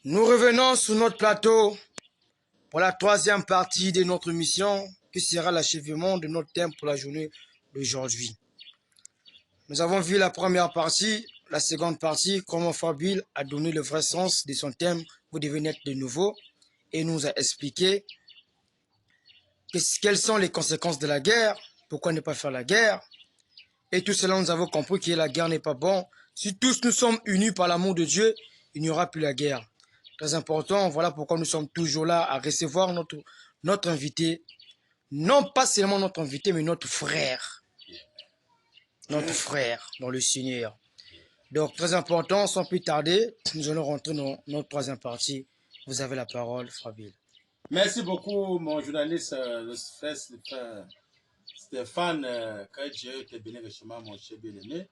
Nous revenons sur notre plateau pour la troisième partie de notre mission, qui sera l'achèvement de notre thème pour la journée d'aujourd'hui. Nous avons vu la première partie, la seconde partie, comment Fabil a donné le vrai sens de son thème, vous devez naître de nouveau, et nous a expliqué quelles sont les conséquences de la guerre, pourquoi ne pas faire la guerre, et tout cela nous avons compris que la guerre n'est pas bon. Si tous nous sommes unis par l'amour de Dieu, il n'y aura plus la guerre. Très important, voilà pourquoi nous sommes toujours là à recevoir notre invité. Non pas seulement notre invité, mais notre frère. Notre frère dans le Seigneur. Donc, très important, sans plus tarder, nous allons rentrer dans notre troisième partie. Vous avez la parole, Fabil. Merci beaucoup, mon journaliste, le frère Stéphane, que Dieu te bénisse richement, mon cher bien-aimé,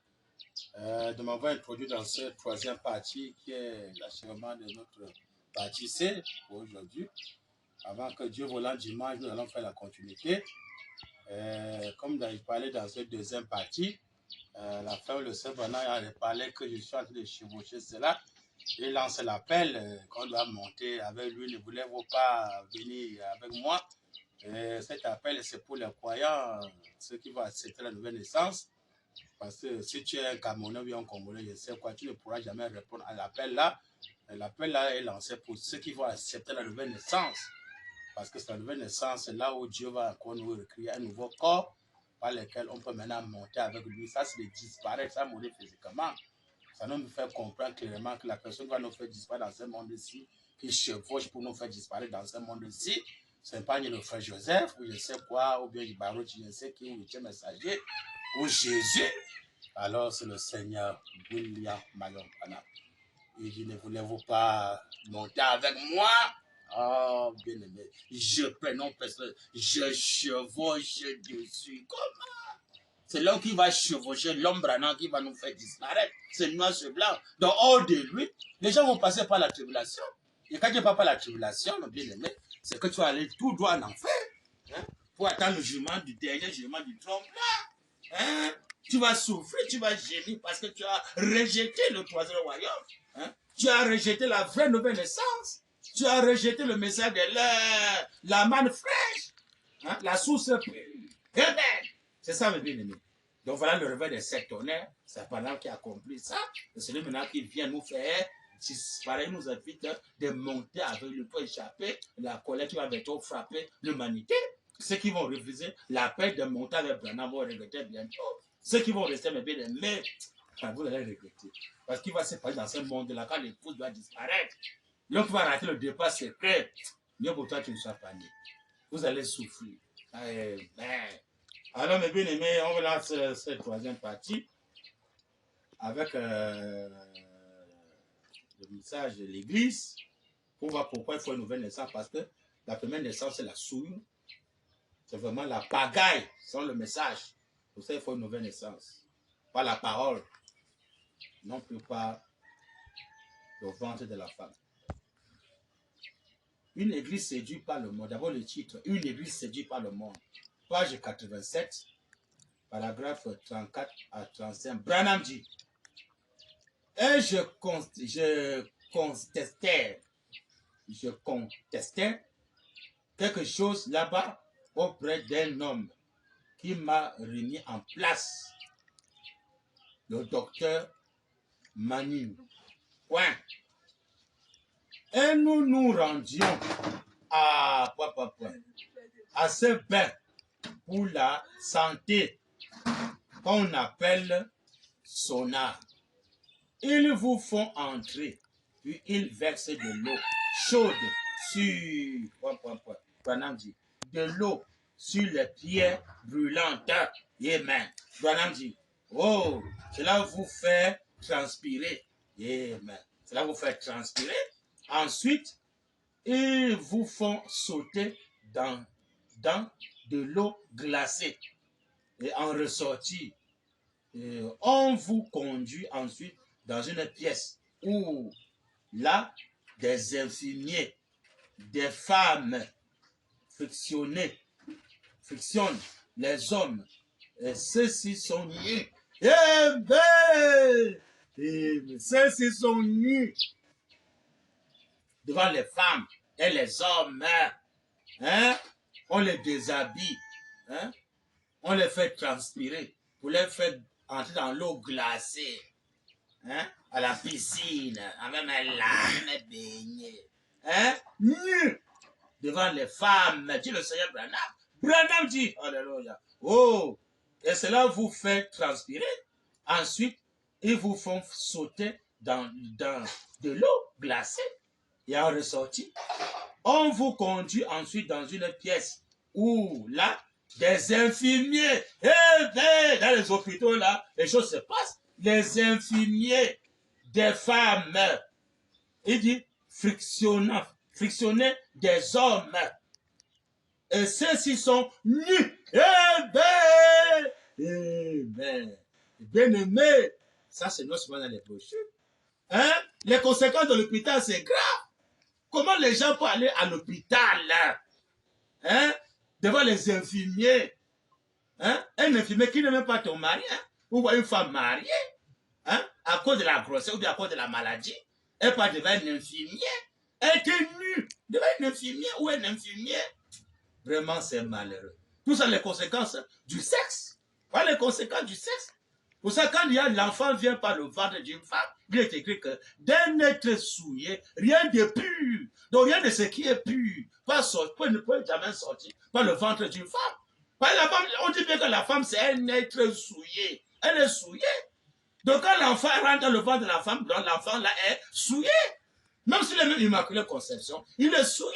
de m'avoir introduit dans cette troisième partie qui est l'achèvement de notre partie C pour aujourd'hui. Avant que Dieu volant dimanche, nous allons faire la continuité. Comme il parlait dans cette deuxième partie, la frère le Sébana a parlé que je suis en train de chevaucher cela. Il lance l'appel qu'on doit monter avec lui. Ne voulez-vous pas venir avec moi? Cet appel, c'est pour les croyants, ceux qui vont accepter la nouvelle naissance. Parce que si tu es un Camerounais ou un Congolais, je sais quoi, tu ne pourras jamais répondre à l'appel là. L'appel là est lancé pour ceux qui vont accepter la nouvelle naissance. Parce que c'est la nouvelle naissance, c'est là où Dieu va encore nous recréer un nouveau corps par lequel on peut maintenant monter avec lui. Ça, c'est de disparaître, ça mourir physiquement. Ça nous fait comprendre clairement que la personne va nous faire disparaître dans ce monde-ci, qui chevauche pour nous faire disparaître dans ce monde-ci, ce n'est pas ni le frère Joseph, ou je sais quoi, ou bien du barreau, je ne sais qui, ou le messager, ou Jésus. Alors, c'est le Seigneur William Mayompana. Il dit, ne voulez-vous pas monter avec moi? Oh, bien aimé, je prénom personnel, je chevauche dessus. Comment? C'est l'homme qui va chevaucher l'homme branant qui va nous faire disparaître. C'est noir sur blanc. Donc, hors de lui, les gens vont passer par la tribulation. Et quand tu ne pas par la tribulation, mon bien aimé, c'est que tu vas aller tout droit en enfer. Hein, pour attendre le jugement du dernier jugement du trompe là. Hein, tu vas souffrir, tu vas gémir parce que tu as rejeté le troisième royaume. Hein, tu as rejeté la vraie nouvelle naissance. Tu as rejeté le message de la manne fraîche. Hein, la source pure. C'est ça, mes bien-aimés. Donc voilà le réveil des sept tonnerres. C'est pendant qu'il a accompli ça. C'est celui maintenant qui vient nous faire disparaître, nous invite de monter avec lui pour échapper la colère qui va bientôt frapper l'humanité. Ceux qui vont refuser la paix de monter avec Branham vont regretter bientôt. Ceux qui vont rester, mes bien-aimés, vous allez regretter. Parce qu'il va se passer dans ce monde-là quand l'épouse doit disparaître. L'homme qui va rater le départ secret, mieux pour toi, tu ne sois pas né. Vous allez souffrir. Alors, mes bien-aimés, on va lancer cette troisième partie avec le message de l'Église pour voir pourquoi il faut une nouvelle naissance. Parce que la première naissance, c'est la souille. C'est vraiment la pagaille, sans le message. Pour ça, il faut une nouvelle naissance. Pas la parole, non plus pas le ventre de la femme. Une église séduite par le monde. D'abord le titre, une église séduite par le monde. Page 87, paragraphe 34 à 35. Branham dit, et je contestais quelque chose là-bas auprès d'un homme qui m'a remis en place, le docteur Manning. Point. Et nous nous rendions à ce bain pour la santé qu'on appelle sauna. Ils vous font entrer, puis ils versent de l'eau chaude sur Branham dit, de l'eau sur les pierres brûlantes. Amen. Branham dit, oh, cela vous fait transpirer. Amen. Cela vous fait transpirer. Ensuite, ils vous font sauter dans de l'eau glacée et en ressortir. Et on vous conduit ensuite dans une pièce où là, des infirmiers, des femmes frictionnent les hommes. Et ceux-ci sont nus. Ceux-ci sont nus. devant les femmes et les hommes. Hein? On les déshabille. Hein? On les fait transpirer pour les faire entrer dans l'eau glacée. Hein? À la piscine, à même là, baigner. Hein? Nus devant les femmes, dit le Seigneur Branham. Branham dit, alléluia. Oh, et cela vous fait transpirer. Ensuite, ils vous font sauter dans de l'eau glacée. Et en ressorti, on vous conduit ensuite dans une pièce où là, des infirmiers, dans les hôpitaux là, les choses se passent. Les infirmiers des femmes, il dit frictionner des hommes. Et ceux-ci sont nus. Bien aimé, ça c'est non seulement dans les brochures. Hein? Les conséquences de l'hôpital, c'est grave. Comment les gens peuvent aller à l'hôpital, hein? Devant les infirmiers? Hein? Un infirmier qui n'est même pas ton mari, hein? Ou une femme mariée, hein? À cause de la grossesse ou bien à cause de la maladie, elle part devant un infirmier. Elle était nue devant un infirmier ou un infirmier. Vraiment, c'est malheureux. Tout ça, les conséquences du sexe. Voilà les conséquences du sexe. Pour ça, quand il y a l'enfant vient par le ventre d'une femme, il est écrit que d'un être souillé, rien de pur. Donc rien de ce qui est pur, ne peut jamais sortir par le ventre d'une femme. Par la femme, on dit bien que la femme, c'est un être souillé. Elle est souillée. Donc quand l'enfant rentre dans le ventre de la femme, l'enfant là est souillé. Même s'il est même immaculé conception, il est souillé.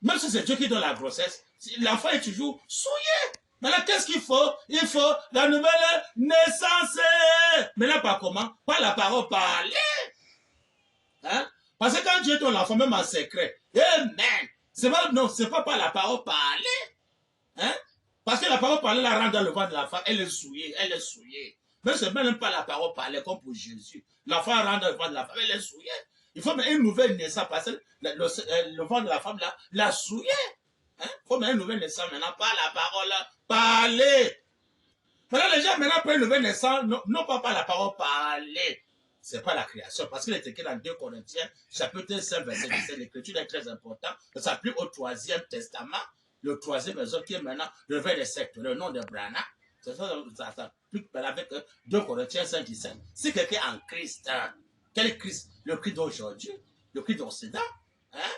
Même si c'est Dieu qui donne la grossesse, l'enfant est toujours souillé. Maintenant, qu'est-ce qu'il faut? Il faut la nouvelle naissance. Mais là, par comment? Par la parole parlée. Hein? Parce que quand Dieu donne l'enfant, même en secret, amen. C'est pas, non, c'est pas par la parole parlée. Hein? Parce que la parole parlée la rend dans le ventre de la femme, elle est souillée, elle est souillée. Mais c'est même pas la parole parlée comme pour Jésus. L'enfant rentre dans le ventre de la femme, elle est souillée. Il faut mettre une nouvelle naissance parce que le ventre de la femme là, l'a souillée. Il faut mettre une nouvelle naissance maintenant par la parole parlée. Maintenant, les gens maintenant prennent une nouvelle naissance, non pas par la parole parlée. C'est pas la création. Parce qu'il est écrit dans 2 Corinthiens, chapitre 5, verset 17. L'écriture est très importante. Ça s'applique au 3e testament. Le 3e verset qui est maintenant le vrai des sectes, le nom de Branham. Ça s'applique avec 2 Corinthiens 5, 17. Si quelqu'un est en Christ, quel Christ? Le Christ d'aujourd'hui, le Christ d'Occident, hein?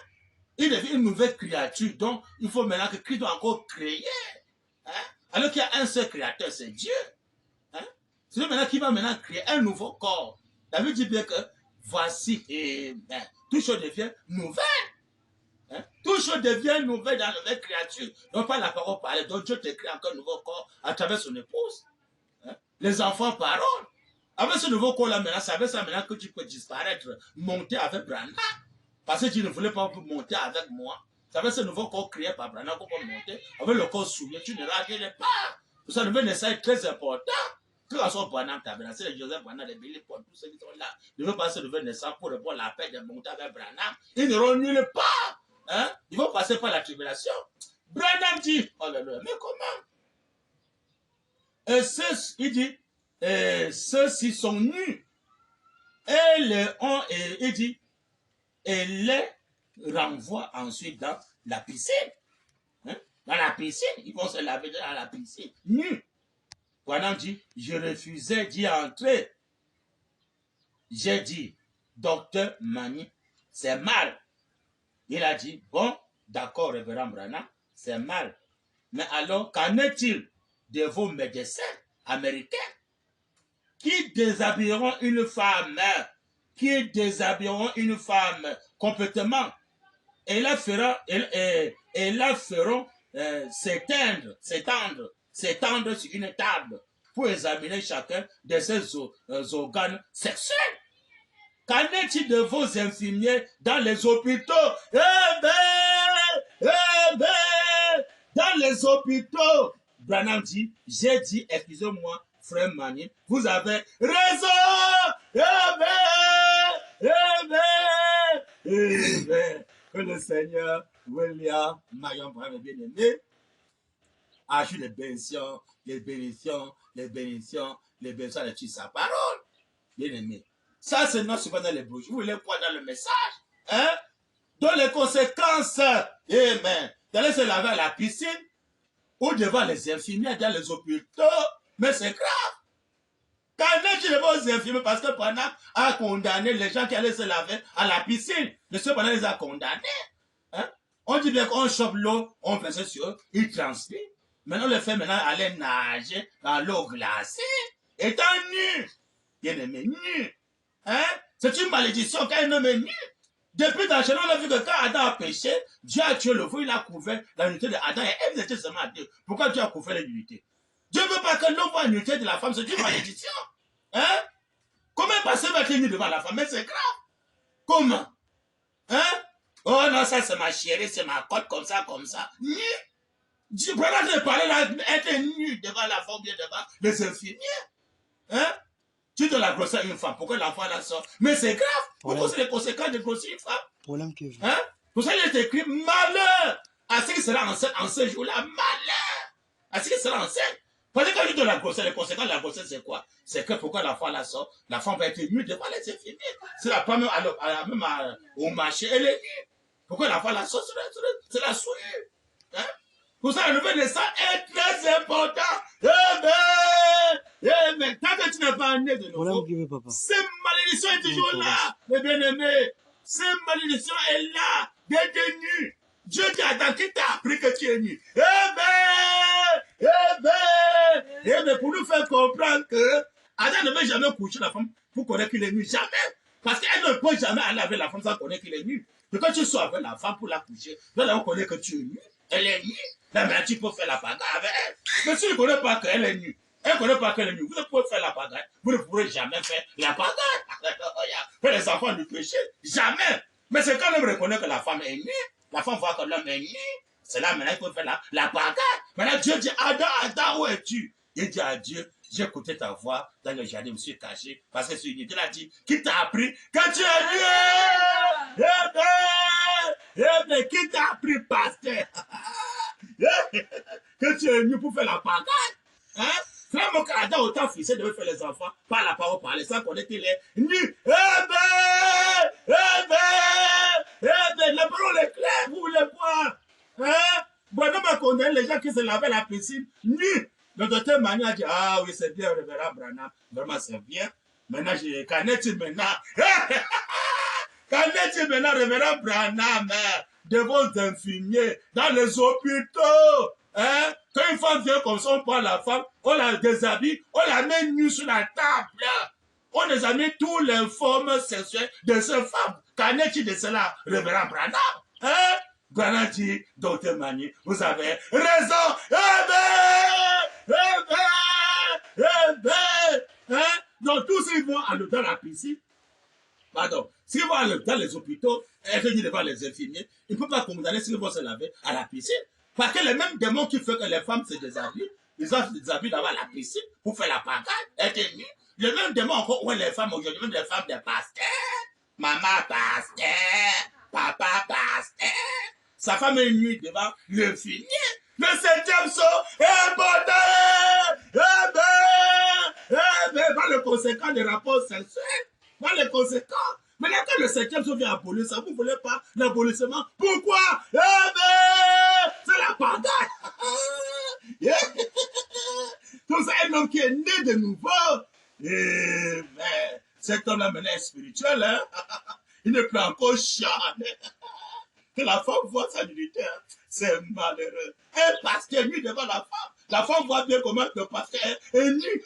Il devient une nouvelle créature. Donc, il faut maintenant que Christ doit encore créer. Hein? Alors qu'il y a un seul créateur, c'est Dieu. Hein? C'est lui maintenant qui va maintenant créer un nouveau corps. David dit bien que voici, tout chose devient nouvelle. Hein? Tout chose devient nouvelle dans la nouvelle créature. Donc, par la parole parlée. Donc, Dieu te crée encore un nouveau corps à travers son épouse. Hein? Les enfants parlent. Avec ce nouveau corps-là, maintenant, c'est avec ça maintenant que tu peux disparaître, monter avec Branham. Parce que tu ne voulais pas monter avec moi. C'est avec ce nouveau corps créé par Branham qu'on peut monter. Avec le corps souillé, tu ne ragerais pas. Pour ça, le nouvel naissance est très important. Que ce soit Branham, Tabernacle, les Joseph Branham, les Billy Paul, tous ceux qui sont là, ne veulent pas ce nouvel naissance pour répondre à la paix de monter avec Branham. Ils n'auront nulle part. Hein? Ils vont passer par la tribulation. Branham dit, oh là là, mais comment? Il dit, ceux-ci sont nus. Et il dit, et les renvoie ensuite dans la piscine. Hein? Dans la piscine, ils vont se laver dans la piscine, nus. Branham dit, je refusais d'y entrer. J'ai dit, docteur Mani, c'est mal. Il a dit, bon, d'accord, révérend Branham, c'est mal. Mais alors, qu'en est-il de vos médecins américains qui déshabilleront une femme, complètement et la feront s'étendre sur une table pour examiner chacun de ses organes sexuels. Qu'en est-il de vos infirmiers dans les hôpitaux? Dans les hôpitaux. Branham dit, j'ai dit, excusez-moi, frère Mani, vous avez raison. Que le Seigneur William Marion Branham bien-aimé ajoute les bénédictions de sa parole. Bien-aimé. Ça, c'est non souvent dans les bouches. Vous voulez quoi dans le message? Hein? Donc les conséquences, amen, d'aller se laver à la piscine ou devant les infirmiers dans les hôpitaux, mais c'est grave. Quand tu devant les infirmiers, parce que pendant a condamné les gens qui allaient se laver à la piscine, mais ceux pendant les a condamnés. Hein? On dit bien qu'on chope l'eau, on fait ça sur eux, ils transpirent. Maintenant, on les fait maintenant aller nager dans l'eau glacée, étant nus. Bien aimé, nus. Hein? C'est une malédiction quand un homme est nu. Depuis dans le Genèse, on a vu que quand Adam a péché, Dieu a tué le feu, il a couvert la nudité de Adam et Ève étaient seulement à Dieu. Pourquoi Dieu a couvert la nudité? Dieu ne veut pas que l'homme voit la nudité de la femme, c'est une malédiction. Hein? Comment passer va être nu devant la femme? Mais c'est grave. Comment? Hein? Oh non, ça c'est ma chérie, c'est ma côte comme ça, comme ça. Nu. Dieu, pendant que je parlais là, être nu devant la femme, bien devant les infirmiers. Hein? Tu donnes la grossesse à une femme, pourquoi l'enfant la sort? Mais c'est grave. Pourquoi c'est les conséquences de grossir une femme? Problème que Hein? Pour ça, il est écrit malheur à ce qui sera enceinte en ce jour-là. Malheur à ce qui sera enceinte. Parce que quand je donne la grossesse, les conséquences de la grossesse, c'est quoi? C'est que pourquoi la femme la sort? La femme va être nue devant les infirmiers. C'est la femme même au marché, elle est nue. Pourquoi la femme la sort? C'est la souillure. Hein? Pour ça, la nouvelle naissance est très important. Mais tant que tu n'es pas né de nouveau, cette malédiction est toujours là, mes bien-aimés. Cette malédiction est là, détenue. Dieu t'attend, qui t'a appris que tu es nu? Pour nous faire comprendre que Adam ne veut jamais coucher la femme pour connaître qu'il est nu. Jamais. Parce qu'elle ne peut jamais aller avec la femme sans connaître qu'il est nu. Donc quand tu sois avec la femme pour la coucher, tu dois connaître que tu es nu. Elle est nue. Là, mais tu peux faire la bagarre avec elle. Mais si tu ne connais pas qu'elle est nue, elle ne connaît pas qu'elle est nue, vous ne pouvez faire la bagarre. Vous ne pourrez jamais faire la bagarre. Faire les enfants du péché. Jamais. Mais c'est quand l'homme reconnaît que la femme est nue, la femme voit que l'homme est nu, c'est là maintenant qu'il faut faire la bagarre. Maintenant Dieu dit, Adam, Adam, où es-tu? Il dit à Dieu, j'ai écouté ta voix dans le jardin, je me suis caché, parce que c'est une idée. Il a dit, qui t'a appris quand tu es nu? Mais qui t'a appris, pasteur? Que tu es venu pour faire la bagarre. Hein? Frère, mon Canada, autant fils devait faire les enfants par la parole, parler sans connaître qu'il est nu. La parole est claire, vous voulez voir. Hein? Bon, on m'a condamné les gens qui se lavaient la piscine nus. Le docteur Mani a dit, ah oui, c'est bien, révérend Branham. Vraiment, c'est bien. Maintenant, qu'en est-il maintenant? Qu'en est-il maintenant, révérend Branham? De vos infirmiers dans les hôpitaux. Hein? Quand une femme vient comme ça, on prend la femme, on la déshabille, on la met nue sur la table. On examine tous les formes sexuelles de cette femme. Qu'en est-il de cela, révérend Branham? Hein? Branham dit, docteur Mani, vous avez raison. Hein? Donc tous ils vont dans la piscine. Pardon, s'ils vont dans les hôpitaux, être devant les infirmiers, ils ne peuvent pas condamner s'ils vont se laver à la piscine. Parce que les mêmes démons qui font que les femmes se déshabillent, ils ont se déshabillent devant la piscine pour faire la bagarre, être nus. Les mêmes démons encore où les femmes aujourd'hui, même les femmes des pasteurs, maman pasteur, papa pasteur, sa femme est nue devant l'infirmier. Le 7e saut est important. Par le conséquent des rapports sexuels. Par les conséquences. Maintenant, quand le 7e saut vient abolir ça, vous ne voulez pas l'abolissement. Pourquoi? C'est la bagarre. Donc, c'est un homme qui est né de nouveau. Mais cet homme-là maintenant est spirituel. Hein? Il ne peut encore charmer. Que la femme voit sa nudité. C'est malheureux. Un pasteur nu devant la femme. La femme voit bien comment le pasteur est nu.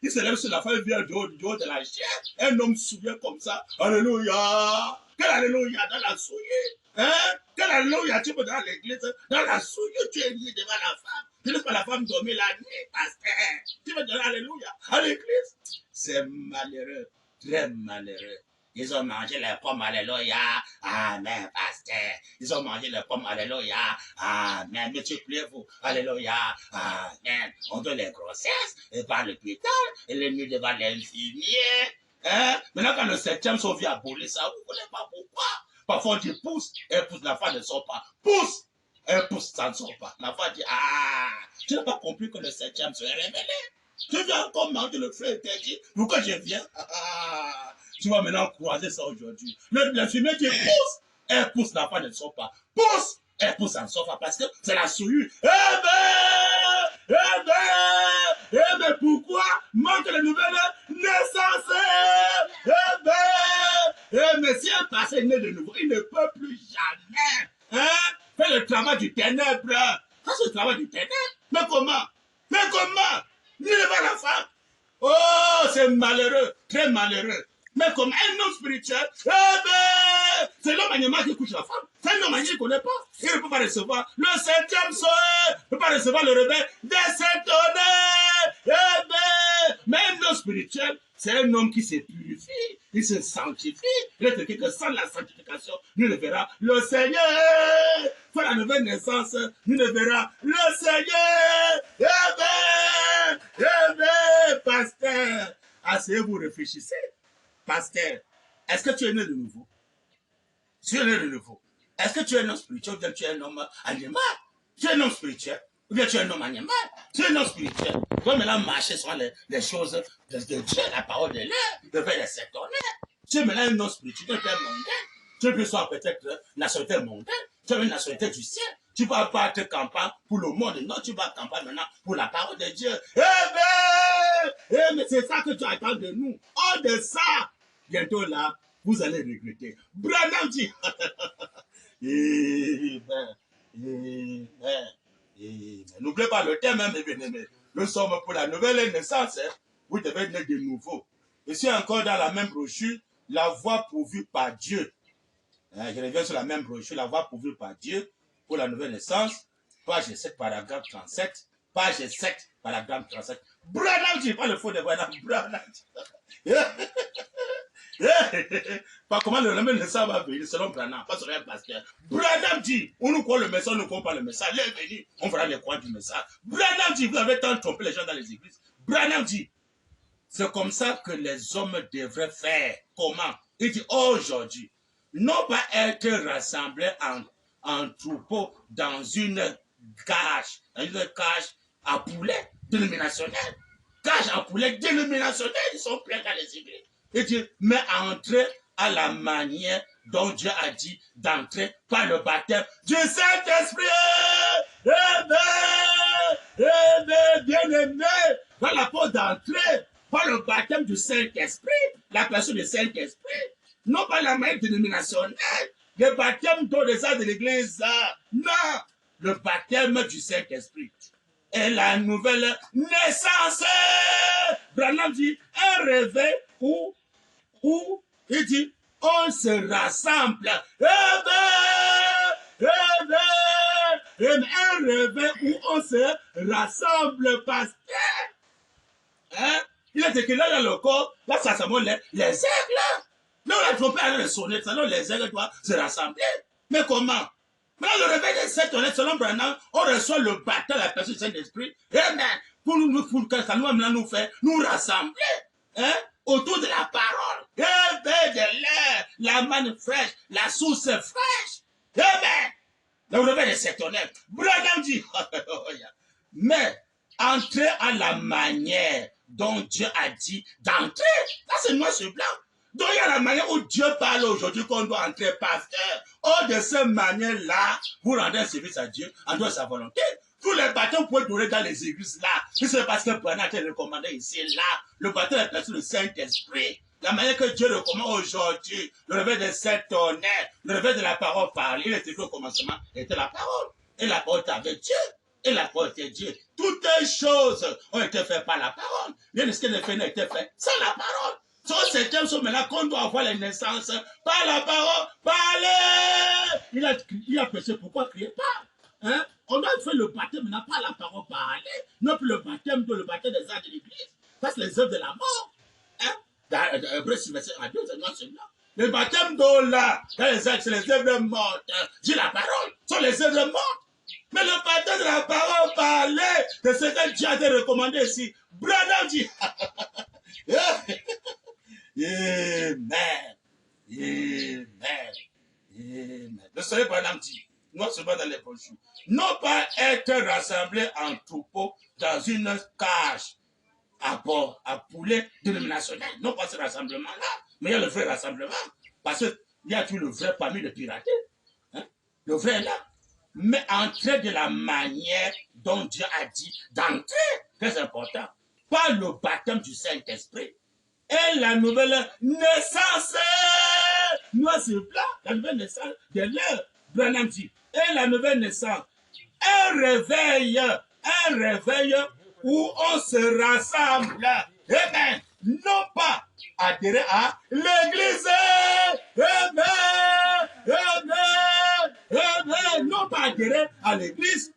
Il se lève sur la femme, il vient du haut de la chair. Un homme souvient comme ça. Alléluia. Quel alléluia dans la souillure. Hein? Quel alléluia tu peux dans l'église. Dans la souillure, tu es nu devant la femme. Tu laisses pas la femme dormir la nuit, pasteur. Tu veux donner alléluia à l'église. C'est malheureux. Très malheureux. Ils ont mangé les pommes, alléluia. Amen, pasteur. Ils ont mangé les pommes, alléluia. Amen. Mais tu vous, alléluia. Amen. On donne les grossesses, et par l'hôpital, et les nuits devant l'infirmier. Hein? Maintenant, quand le 7e saut vient abolir ça, vous ne voulez pas pourquoi? Parfois, on dit pousse, elle pousse, la femme ne sort pas. Pousse! Elle pousse, ça ne sort pas. La femme dit, tu n'as pas compris que le 7e saut est révélé. Tu viens encore manger le feu et t'es dit, pourquoi je viens? Tu vas maintenant croiser ça aujourd'hui. Le fumier qui pousse, elle pousse, la femme ne sort pas. Pousse, elle pousse, elle ne sort pas parce que c'est la souillure. Mais pourquoi manque de nouvelles naissances? Mais si un passé naît de nouveau, il ne peut plus jamais faire le travail du ténèbre. Ça, c'est le travail du ténèbre. Mais comment? Il ne va la femme. Oh, c'est malheureux, très malheureux. Mais comme un homme spirituel, c'est l'homme animal qui couche la femme. C'est un homme animal qui ne connaît pas. Il ne peut pas recevoir le 7e soleil. Il ne peut pas recevoir le réveil des 7 tonnerres. Mais un homme spirituel, c'est un homme qui se purifie. Il se sanctifie. Il est écrit que sans la sanctification, nul ne verra le Seigneur. Sans la nouvelle naissance, nul ne verra le Seigneur. Pasteur, asseyez-vous, réfléchissez. Pasteur, est-ce que tu es né de nouveau? Tu es né de nouveau. Est-ce que tu es un homme spirituel ou bien tu es un homme animal? Tu es un homme spirituel ou bien tu es un homme animal? Tu es un homme spirituel. Tu dois maintenant marcher sur les choses de Dieu, la parole de l'air, de faire les sectonnaires. Tu es maintenant un homme spirituel, tu es mondain. Tu peux soit peut-être nationalité mondaine, tu as une nationalité du ciel. Tu ne vas pas te campagne pour le monde, non, tu vas campagne maintenant pour la parole de Dieu. Mais c'est ça que tu attends de nous. Hors de ça, bientôt là, vous allez regretter. Branham dit, n'oubliez pas le thème, mes bien-aimés. Nous sommes pour la nouvelle naissance. Vous devez naître de nouveau. Et c'est encore dans la même brochure, la voie pourvue par Dieu. Je reviens sur la même brochure, la voie pourvue par Dieu pour la nouvelle naissance, page 7, paragraphe 37, page 7, paragraphe 37. Branham dit, pas le faux de Branham, Branham dit. Pas comment le nouvelle naissance va venir selon Branham, pas selon un pasteur. Branham dit, on nous croit le message, on ne croit pas le message. Il est venu, on fera les croix du message. Branham dit, vous avez tant trompé les gens dans les églises. Branham dit, c'est comme ça que les hommes devraient faire. Comment? Il dit, aujourd'hui, non pas être rassemblés en troupeau dans une cage à poulet dénominationnelle. Cage à poulet dénominationnelle, ils sont pleins dans les églises. Il dit, mais entrer à la manière dont Dieu a dit d'entrer par le baptême du Saint-Esprit. Bien-aimé, dans la porte d'entrée par le baptême du Saint-Esprit, la personne du Saint-Esprit, non pas la manière dénominationnelle, le baptême dans les arts de l'Église, non, le baptême du Saint-Esprit. Et la nouvelle naissance. Branham dit, un réveil où il dit, on se rassemble. Un réveil où on se rassemble, pasteur. Hein? Il est écrit là dans le corps, là ça se montre les aigles. Là on a trompé à le sonner, alors les aigles doivent se rassembler. Mais comment? Maintenant le réveil de cette honnête, selon Branham, on reçoit le baptême de la personne du Saint-Esprit. Amen. Pour que ça nous fait nous rassembler. Hein? Autour de la parole. De l'air, la manne fraîche, la source fraîche. Amen. Le réveil de cette honnête. Branham dit, mais entrer à la manière dont Dieu a dit d'entrer. Ça, c'est noir sur blanc. Donc, il y a la manière où Dieu parle aujourd'hui qu'on doit entrer, pasteur. Or, de cette manière-là, vous rendez un service à Dieu en dehors de sa volonté. Tous les baptêmes vous pouvez donner dans les églises là. C'est parce que Branham a recommandé ici là. Le baptême est placé le Saint-Esprit. La manière que Dieu recommande aujourd'hui, le réveil de cet honneur, le réveil de la parole parlée, il était au commencement, était la parole. Et la parole était avec Dieu. Et la parole était Dieu. Toutes les choses ont été faites par la parole. Bien ce qui est fait n'a été fait sans la parole. Sur ces thèmes sont maintenant qu'on doit avoir les naissances par la parole. Parlez! Il a prêché, pourquoi crier pas? Hein? On doit faire le baptême maintenant par la parole parler. Non plus le baptême de le baptême des arts de l'église. Ça, c'est les œuvres de la mort. Hein? Dans Hébreux 6, verset 1 à 2, c'est noir sur blanc. Le baptême d'eau là, c'est les œuvres mortes. J'ai la parole, sont les œuvres mortes. Mais le baptême de la parole parler de ce que Dieu a recommandé ici. Branham dit. Amen. Amen. Amen. Le soleil Branham dit, non seulement dans les brochures, non pas être rassemblés en troupeau dans une cage à poulet dénominationnel, non pas ce rassemblement-là, Mais il y a le vrai rassemblement. Parce qu'il y a tout le vrai parmi les piratés. Hein? Le vrai est là. Mais entrer de la manière dont Dieu a dit d'entrer, très important. Pas le baptême du Saint-Esprit. Et la nouvelle naissance. Nous, c'est là, la nouvelle naissance de l'heure. Branham dit. Et la nouvelle naissance. Un réveil où on se rassemble. Amen. Non pas adhérer à l'église. Amen. Amen. Amen. Non pas adhérer à l'église.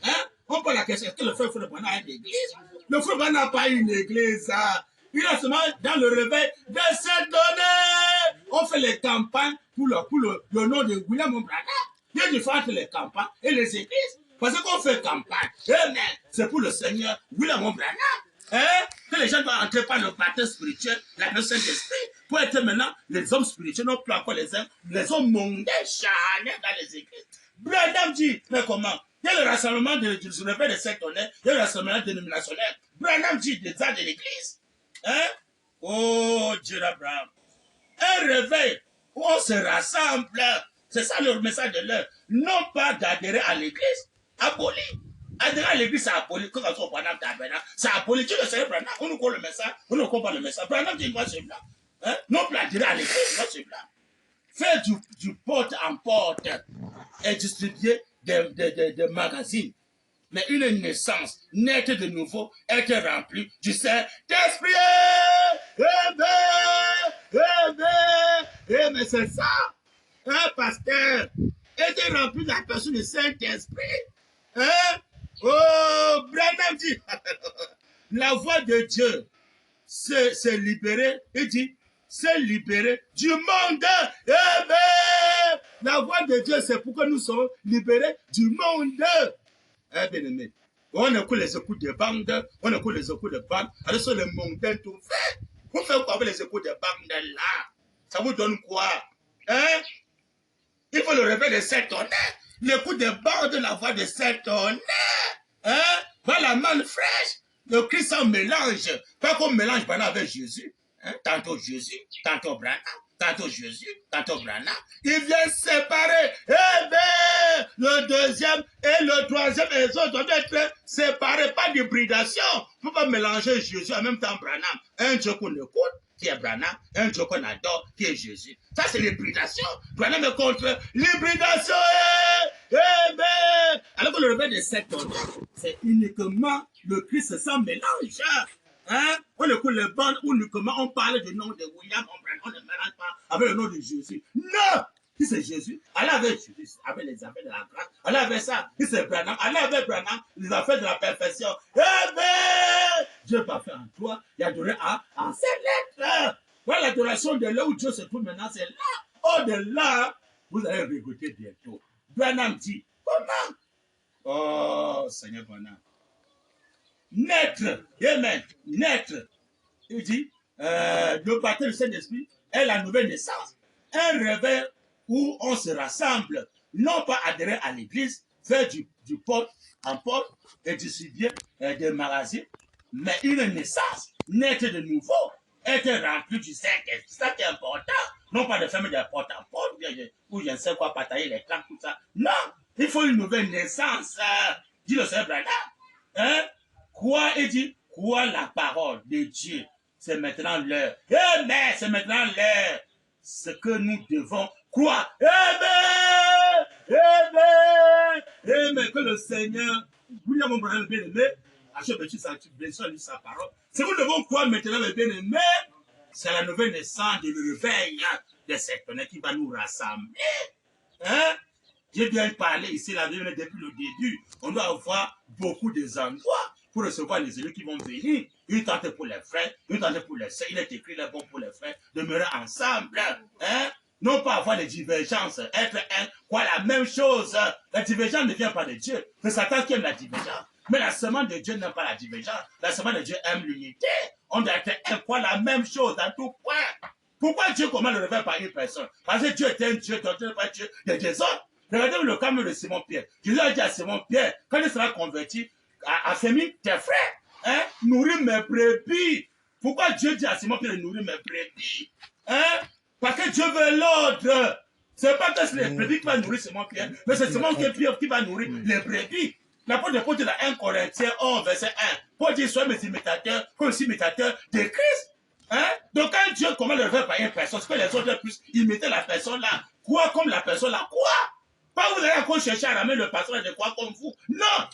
Hein? On pose la question, est-ce que le frère Foulebana a une église? Le frère Foulebana n'a pas une église. Il est seulement dans le réveil de se donner. On fait les campagnes pour le nom de William Branham. Il y a une différence entre les campagnes et les églises. Parce qu'on fait campagne. C'est pour le Seigneur William Branham. Hein? Que les gens doivent entrer par le baptême spirituel, la personne d'esprit, pour être maintenant les hommes spirituels, non plus encore les hommes mondains, charnels dans les églises. Branham dit, mais comment? Il y a le rassemblement du réveil de sectionnaires, il y a le rassemblement dénominationnel. Branham dit des arts de l'église. Hein? Oh, Dieu Abraham. Un réveil où on se rassemble. C'est ça le message de l'heure. Non pas d'adhérer à l'église, aboli. Adhérer à l'église, c'est aboli. Quand on soit Branham, c'est aboli. Tu le sais, Branham, on nous colle le message, on ne comprend pas le message. Branham dit, moi, c'est blanc. Hein? Non plus adhérer à l'église, moi, c'est blanc. Faire du porte en porte et distribuer des magazines. Mais une naissance, naître de nouveau, être rempli du Saint-Esprit. Mais c'est ça. Un pasteur était rempli de la personne du Saint-Esprit. Hein? Oh, Branham dit, la voix de Dieu, c'est libérer, il dit, c'est libérer du monde. La voix de Dieu, c'est pourquoi nous sommes libérés du monde. Bien aimé, on écoute les écoutes de bandes, on écoute les écoutes de bandes, alors sur le mondain tout fait. Vous faites quoi avec les écoutes de bandes là? Ça vous donne quoi? Hein? Il faut le réveil de Saint-Tonnerre. L'écoute de bandes, la voix de Saint-Tonnerre. Hein? Voilà la manne fraîche. Le Christ en mélange. Pas qu'on mélange Branham avec Jésus. Hein? Tantôt Jésus, tantôt Branham. Tantôt Jésus, tantôt Branham. Il vient séparer. Eh bien, le deuxième et le troisième et les autres doivent être séparés. Pas d'hybridation. Il ne faut pas mélanger Jésus en même temps Branham. Un Dieu qu'on écoute, qui est Branham. Un Dieu qu'on adore, qui est Jésus. Ça, c'est l'hybridation. Branham est contre l'hybridation. Eh bien, alors que le réveil de cette ordre, c'est uniquement le Christ sans mélange. Hein? On écoute les bandes uniquement, on parle du nom de William, on ne mélange pas avec le nom de Jésus. Non! Qui c'est Jésus? Allah avait Jésus, avec les affaires de la grâce. Allah avait ça. Qui c'est Branham? Allah avait Branham, les affaires de la perfection. Eh bien, Dieu va faire en toi, il a donné à ses lettres. Voilà l'adoration de là où Dieu se trouve maintenant, c'est là. Au-delà, vous allez regretter bientôt. Branham dit, comment? Oh, Seigneur Branham. Naître, amen, naître. Il dit, le baptême du Saint-Esprit est la nouvelle naissance. Un réveil où on se rassemble, non pas adhérer à l'église, faire du porte en porte et distribuer des magazines, mais une naissance, naître de nouveau, être rempli du Saint-Esprit. C'est ça qui est important. Non pas de fermer des portes en porte, ou je ne sais quoi, batailler les clans, tout ça. Non, il faut une nouvelle naissance, dit le Seigneur Branham. Hein? Quoi, il dit, quoi la parole de Dieu, c'est maintenant l'heure. Amen, c'est maintenant l'heure. Ce que nous devons croire. Amen, amen, amen. Que le Seigneur, William Branham bien-aimé, achète sa parole. Ce que nous devons croire maintenant, le bien-aimé, c'est la nouvelle naissance de le réveil de cette planète qui va nous rassembler. Hein? J'ai bien parlé ici, la Bible, depuis le début. On doit avoir beaucoup d'endroits pour recevoir les élus qui vont venir. Une tente pour les frères, une tente pour les sœurs. Il est écrit là bon pour les frères, demeurer ensemble. Hein? Non pas avoir des divergences, être un, quoi la même chose. La divergence ne vient pas de Dieu. C'est Satan qui aime la divergence. Mais la semence de Dieu n'aime pas la divergence. La semence de Dieu aime l'unité. On doit être un, quoi la même chose dans tout point. Pourquoi Dieu commande le réveil par une personne? Parce que Dieu est un Dieu, Dieu n'est pas Dieu des autres. Regardez le cas de Simon-Pierre. Jésus a dit à Simon-Pierre, quand il sera converti, affermis tes frères, hein, nourris mes brebis. Pourquoi Dieu dit à Simon Pierre de nourrir mes brebis? Hein? Parce que Dieu veut l'ordre. C'est pas que c'est les brebis qui va nourrir Simon Pierre, mais c'est Simon Pierre qui va nourrir les brebis. L'apôtre de Paul dit dans 1 Corinthiens 11, verset 1, Paul dit, soyez mes imitateurs, comme aussi imitateurs de Christ. Hein? Donc quand Dieu commande le faire par une personne, c'est que les autres puissent imiter la personne là. Quoi comme la personne là? Quoi? Pas vous allez encore chercher à ramener le pasteur de quoi comme vous. Non!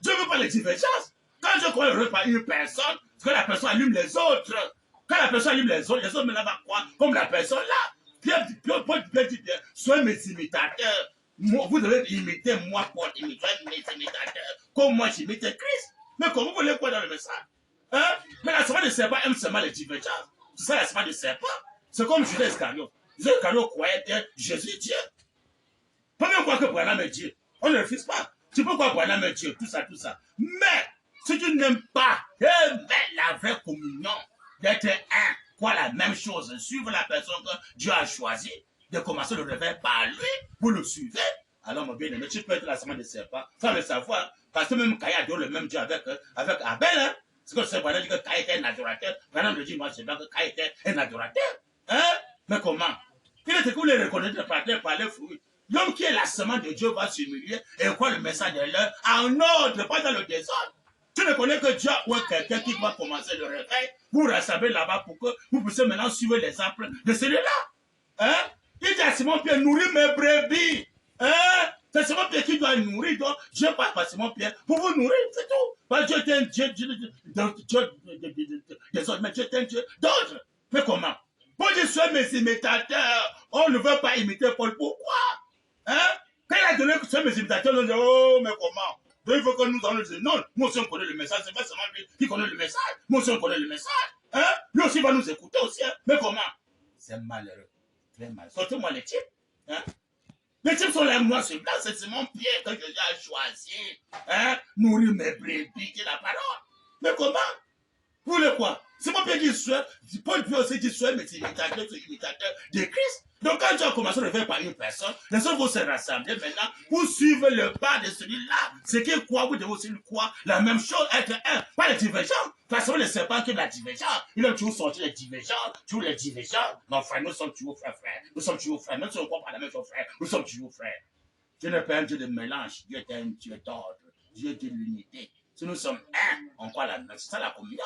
Dieu ne veut pas les divergences. Quand Dieu commande le faire par une personne, c'est que la personne allume les autres. Quand la personne allume les autres maintenant va croire comme la personne là. Paul dit bien, soyez mes imitateurs. Vous devez imiter moi, Paul, imiter mes imitateurs. Comme moi j'imite Christ. Mais comment vous voulez quoi dans le message? Hein? Mais la semence de serpent aime seulement les divergences. C'est ça la semence de serpent. C'est comme Judas Iscariot. Judas Iscariot croyait que Jésus est Dieu. Pas même croire que Branham est Dieu. On ne refuse pas. Tu peux croire que Branham est Dieu, tout ça, tout ça. Mais si tu n'aimes pas la vraie communion, d'être un, quoi la même chose, suivre la personne que Dieu a choisie, de commencer le réveil par lui, vous le suivez. Alors mon bien-aimé, tu peux être la semence de serpent, sans le savoir, parce que même Caïn adore le même Dieu avec Abel, hein. C'est que c'est Branham dit que Caïn était un adorateur. Branham le dit, moi c'est bien que Caïn était un adorateur. Hein? Mais comment? Il était qu'on les reconnaître par les fruits. L'homme qui est la semence de Dieu va s'humilier et croire le message de l'heure en ordre, pas dans le désordre. Tu ne connais que Dieu ou quelqu'un qui va commencer le réveil, vous rassemblez là-bas pour que vous puissiez maintenant suivre l'exemple de celui-là. Hein? Il dit à Simon Pierre, nourris mes brebis. Hein? C'est Simon Pierre qui doit nourrir, donc Dieu passe par Simon Pierre pour vous nourrir, c'est tout. Parce que Dieu est un Dieu des autres, mais Dieu est un Dieu d'autres. Mais comment? Paul dit, soyez mes imitateurs. On ne veut pas imiter Paul. Pourquoi? Hein? Quand il a donné que soyez mes imitateurs, on dit, oh, mais comment? Donc il faut que nous allons dire, non, nous aussi on connaît le message, c'est pas seulement lui qui connaît le message, nous aussi on connaît le message. Hein? Lui aussi va nous écouter aussi. Hein? Mais comment? C'est malheureux. Très malheureux. Sortez-moi les types. Hein? Les types sont là, moi, c'est blanc, c'est mon pied que j'ai choisi. Hein? Nourrir mes brebis, qui est la parole. Mais comment? Vous voulez quoi? C'est mon pied qui soit. Paul peut aussi dire soit mes imitateurs de Christ. Donc quand tu as commencé à le faire par une personne, les autres vont se rassembler maintenant pour suivre le pas de celui-là. C'est qu'il croit, vous devez aussi croire la même chose, être un, pas les divergents. Parce que le serpent qui est la divergence, il a toujours sorti les divergents, toujours les divergents. Non, frère, nous sommes toujours frères. Nous sommes toujours frères, même si on ne croit pas la même chose, frère. Nous sommes toujours frères. Dieu n'est pas un Dieu de mélange, Dieu est un Dieu d'ordre, Dieu est de l'unité. Si nous sommes un, on croit la même chose. C'est ça la communion.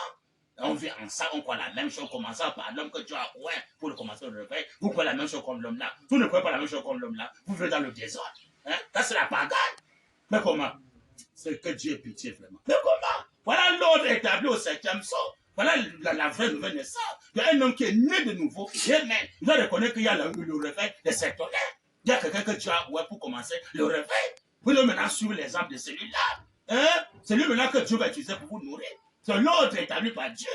On vit ensemble, on croit la même chose, commençant par l'homme que Dieu a oué pour le commencer le réveil. Vous croyez la même chose comme l'homme là. Vous ne croyez pas la même chose comme l'homme là. Vous vivez dans le désordre. Hein? Ça, c'est la pagaille. Mais comment? C'est que Dieu est pitié vraiment. Mais comment? Voilà l'ordre établi au 7e sort. Voilà la vraie nouvelle naissance. Il y a un homme qui est né de nouveau. Amen. Il doit reconnaître qu'il y a le réveil de cet tonnerre. Il y a quelqu'un que Dieu a oué pour commencer le réveil. Vous devez maintenant suivre l'exemple de celui-là. Hein? C'est lui maintenant que Dieu va utiliser pour vous nourrir. C'est l'ordre établi par Dieu.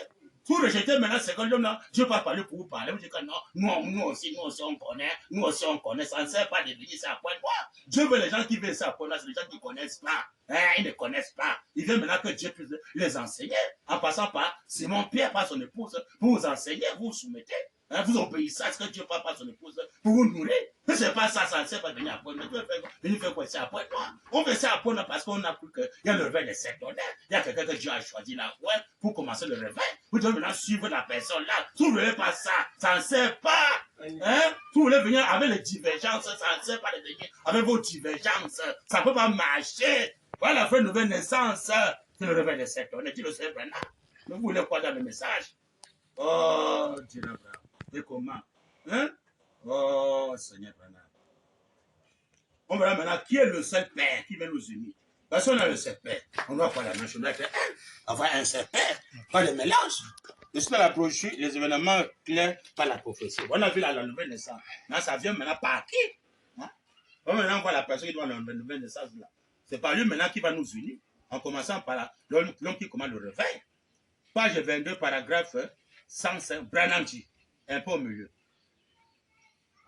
Vous rejetez maintenant ce que l'homme là, Dieu va parler pour vous parler. Vous dites que non, nous aussi on connaît, ça ne sert pas de venir ça à point noir. Dieu veut les gens qui viennent ça à point noir, c'est les gens qui ne connaissent pas. Hein, ils ne connaissent pas. Il veut maintenant que Dieu puisse les enseigner, en passant par Simon Pierre, par son épouse, pour vous enseigner, vous vous soumettez. Hein, vous obéissez à ce que Dieu parle par son épouse pour vous nourrir. Mais ce n'est pas ça, ça ne sert pas de venir à point noir. Venir faire quoi, c'est à point noir. On fait ça à point noir parce qu'on a cru qu'il y a le réveil de cet honneur. Il y a quelqu'un que Dieu a choisi là, ouais, pour commencer le réveil. Vous devez maintenant suivre la personne là. Si vous ne voulez pas ça ne sert pas. Hein? Si vous voulez venir avec les divergences, ça ne sert pas de venir avec vos divergences. Ça ne peut pas marcher. Voilà la vraie nouvelle naissance. C'est le réveil de cet honneur. Dieu le sait maintenant. Mais vous voulez quoi dans le message? Oh, Dieu le bravo. Et comment? Hein? Oh, Seigneur Branham. On verra maintenant qui est le seul Père qui va nous unir. Parce qu'on a le seul Père. On doit pas la même chose. Avoir un seul Père. Pas de mélange. Je suis dans la brochure, les événements clairs par la prophétie. On a vu la nouvelle naissance. Là, ça vient maintenant par qui? Hein? On va maintenant voir la personne qui doit la nouvelle naissance là. C'est par lui maintenant qui va nous unir. En commençant par l'homme qui commande le réveil. Page 22, paragraphe 105, Branham dit. Un peu au milieu.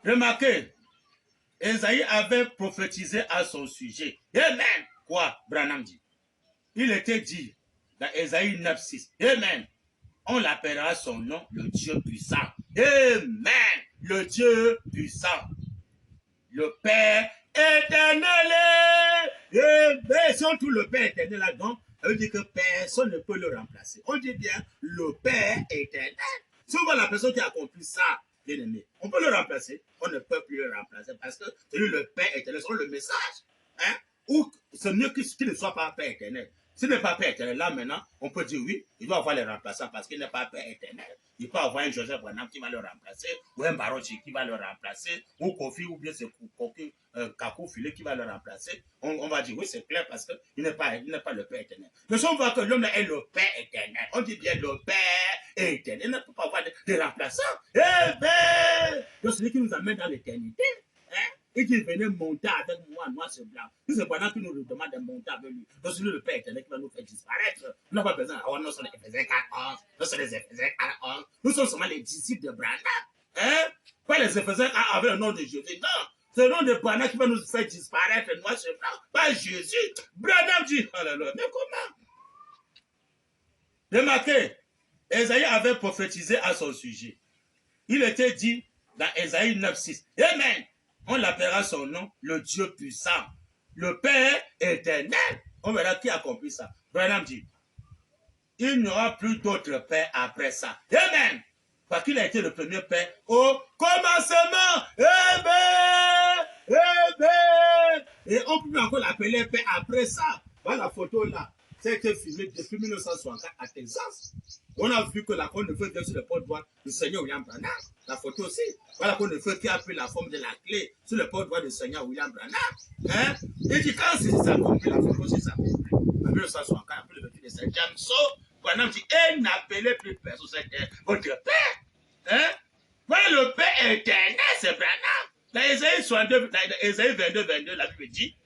Remarquez, Esaïe avait prophétisé à son sujet. Amen. Quoi, Branham dit? Il était dit dans Esaïe 9:6. Amen. On l'appellera son nom, le Dieu puissant. Amen. Le Dieu puissant. Le Père éternel. Amen. Si on trouve le Père éternel là-dedans, Ça veut dire que personne ne peut le remplacer. On dit bien le Père éternel. Si on voit la personne qui a accompli ça, bien aimé, on peut le remplacer. On ne peut plus le remplacer parce que c'est lui le Père éternel, c'est le message. Hein? Ou c'est mieux qu'il ne soit pas Père éternel. S'il n'est pas Père éternel, là maintenant, on peut dire oui, il doit avoir les remplaçants parce qu'il n'est pas Père éternel. Il peut avoir un Joseph Branham qui va le remplacer, ou un Barochi qui va le remplacer, ou Kofi, ou bien c'est Kofi, Kakou Filé qui va le remplacer. On va dire oui, c'est clair parce qu'il n'est pas le Père éternel. Mais si on voit que l'homme est le Père éternel, on dit bien le Père éternel, il ne peut pas avoir de remplaçants. Eh bien, c'est celui qui nous amène dans l'éternité. Hein? Et qu'il venait monter avec moi, noir sur blanc. C'est pendant qu'il nous demande de monter avec lui. Donc c'est lui le Père éternel qui va nous faire disparaître. On n'a pas besoin. Oh, nous sommes les Éphésiens 4:11. Nous sommes les Éphésiens 4:11. Nous sommes seulement les disciples de Branham. Hein? Pas les Éphésiens avec le nom de Jésus. Non. C'est le nom de Branham qui va nous faire disparaître noir sur blanc. Pas Jésus. Branham dit, oh là là, mais comment? Remarquez, Esaïe avait prophétisé à son sujet. Il était dit dans Esaïe 9:6. Amen. On l'appellera son nom, le Dieu puissant, le Père éternel. On verra qui a accompli ça. Branham dit, il n'y aura plus d'autre Père après ça. Amen. Parce qu'il a été le premier Père au commencement. Amen. Amen. Et on peut encore l'appeler Père après ça. Voilà la photo là. Ça a été filmé depuis 1964 à Texas. On a vu que la cône de feu était sur le porte-voix du Seigneur William Branham. La photo aussi. Voilà la cône de feu qui a pris la forme de la clé sur le porte-voix du Seigneur William Branham. Hein? Et dit, quand c'est ça compris, la photo c'est ça compris. En 1964, après le vécu de Saint-James, Branham dit, et n'appelez plus personne, c'est votre Père. Hein? Voilà le Père éternel, c'est Branham. Dans Ésaïe 22, la Bible dit,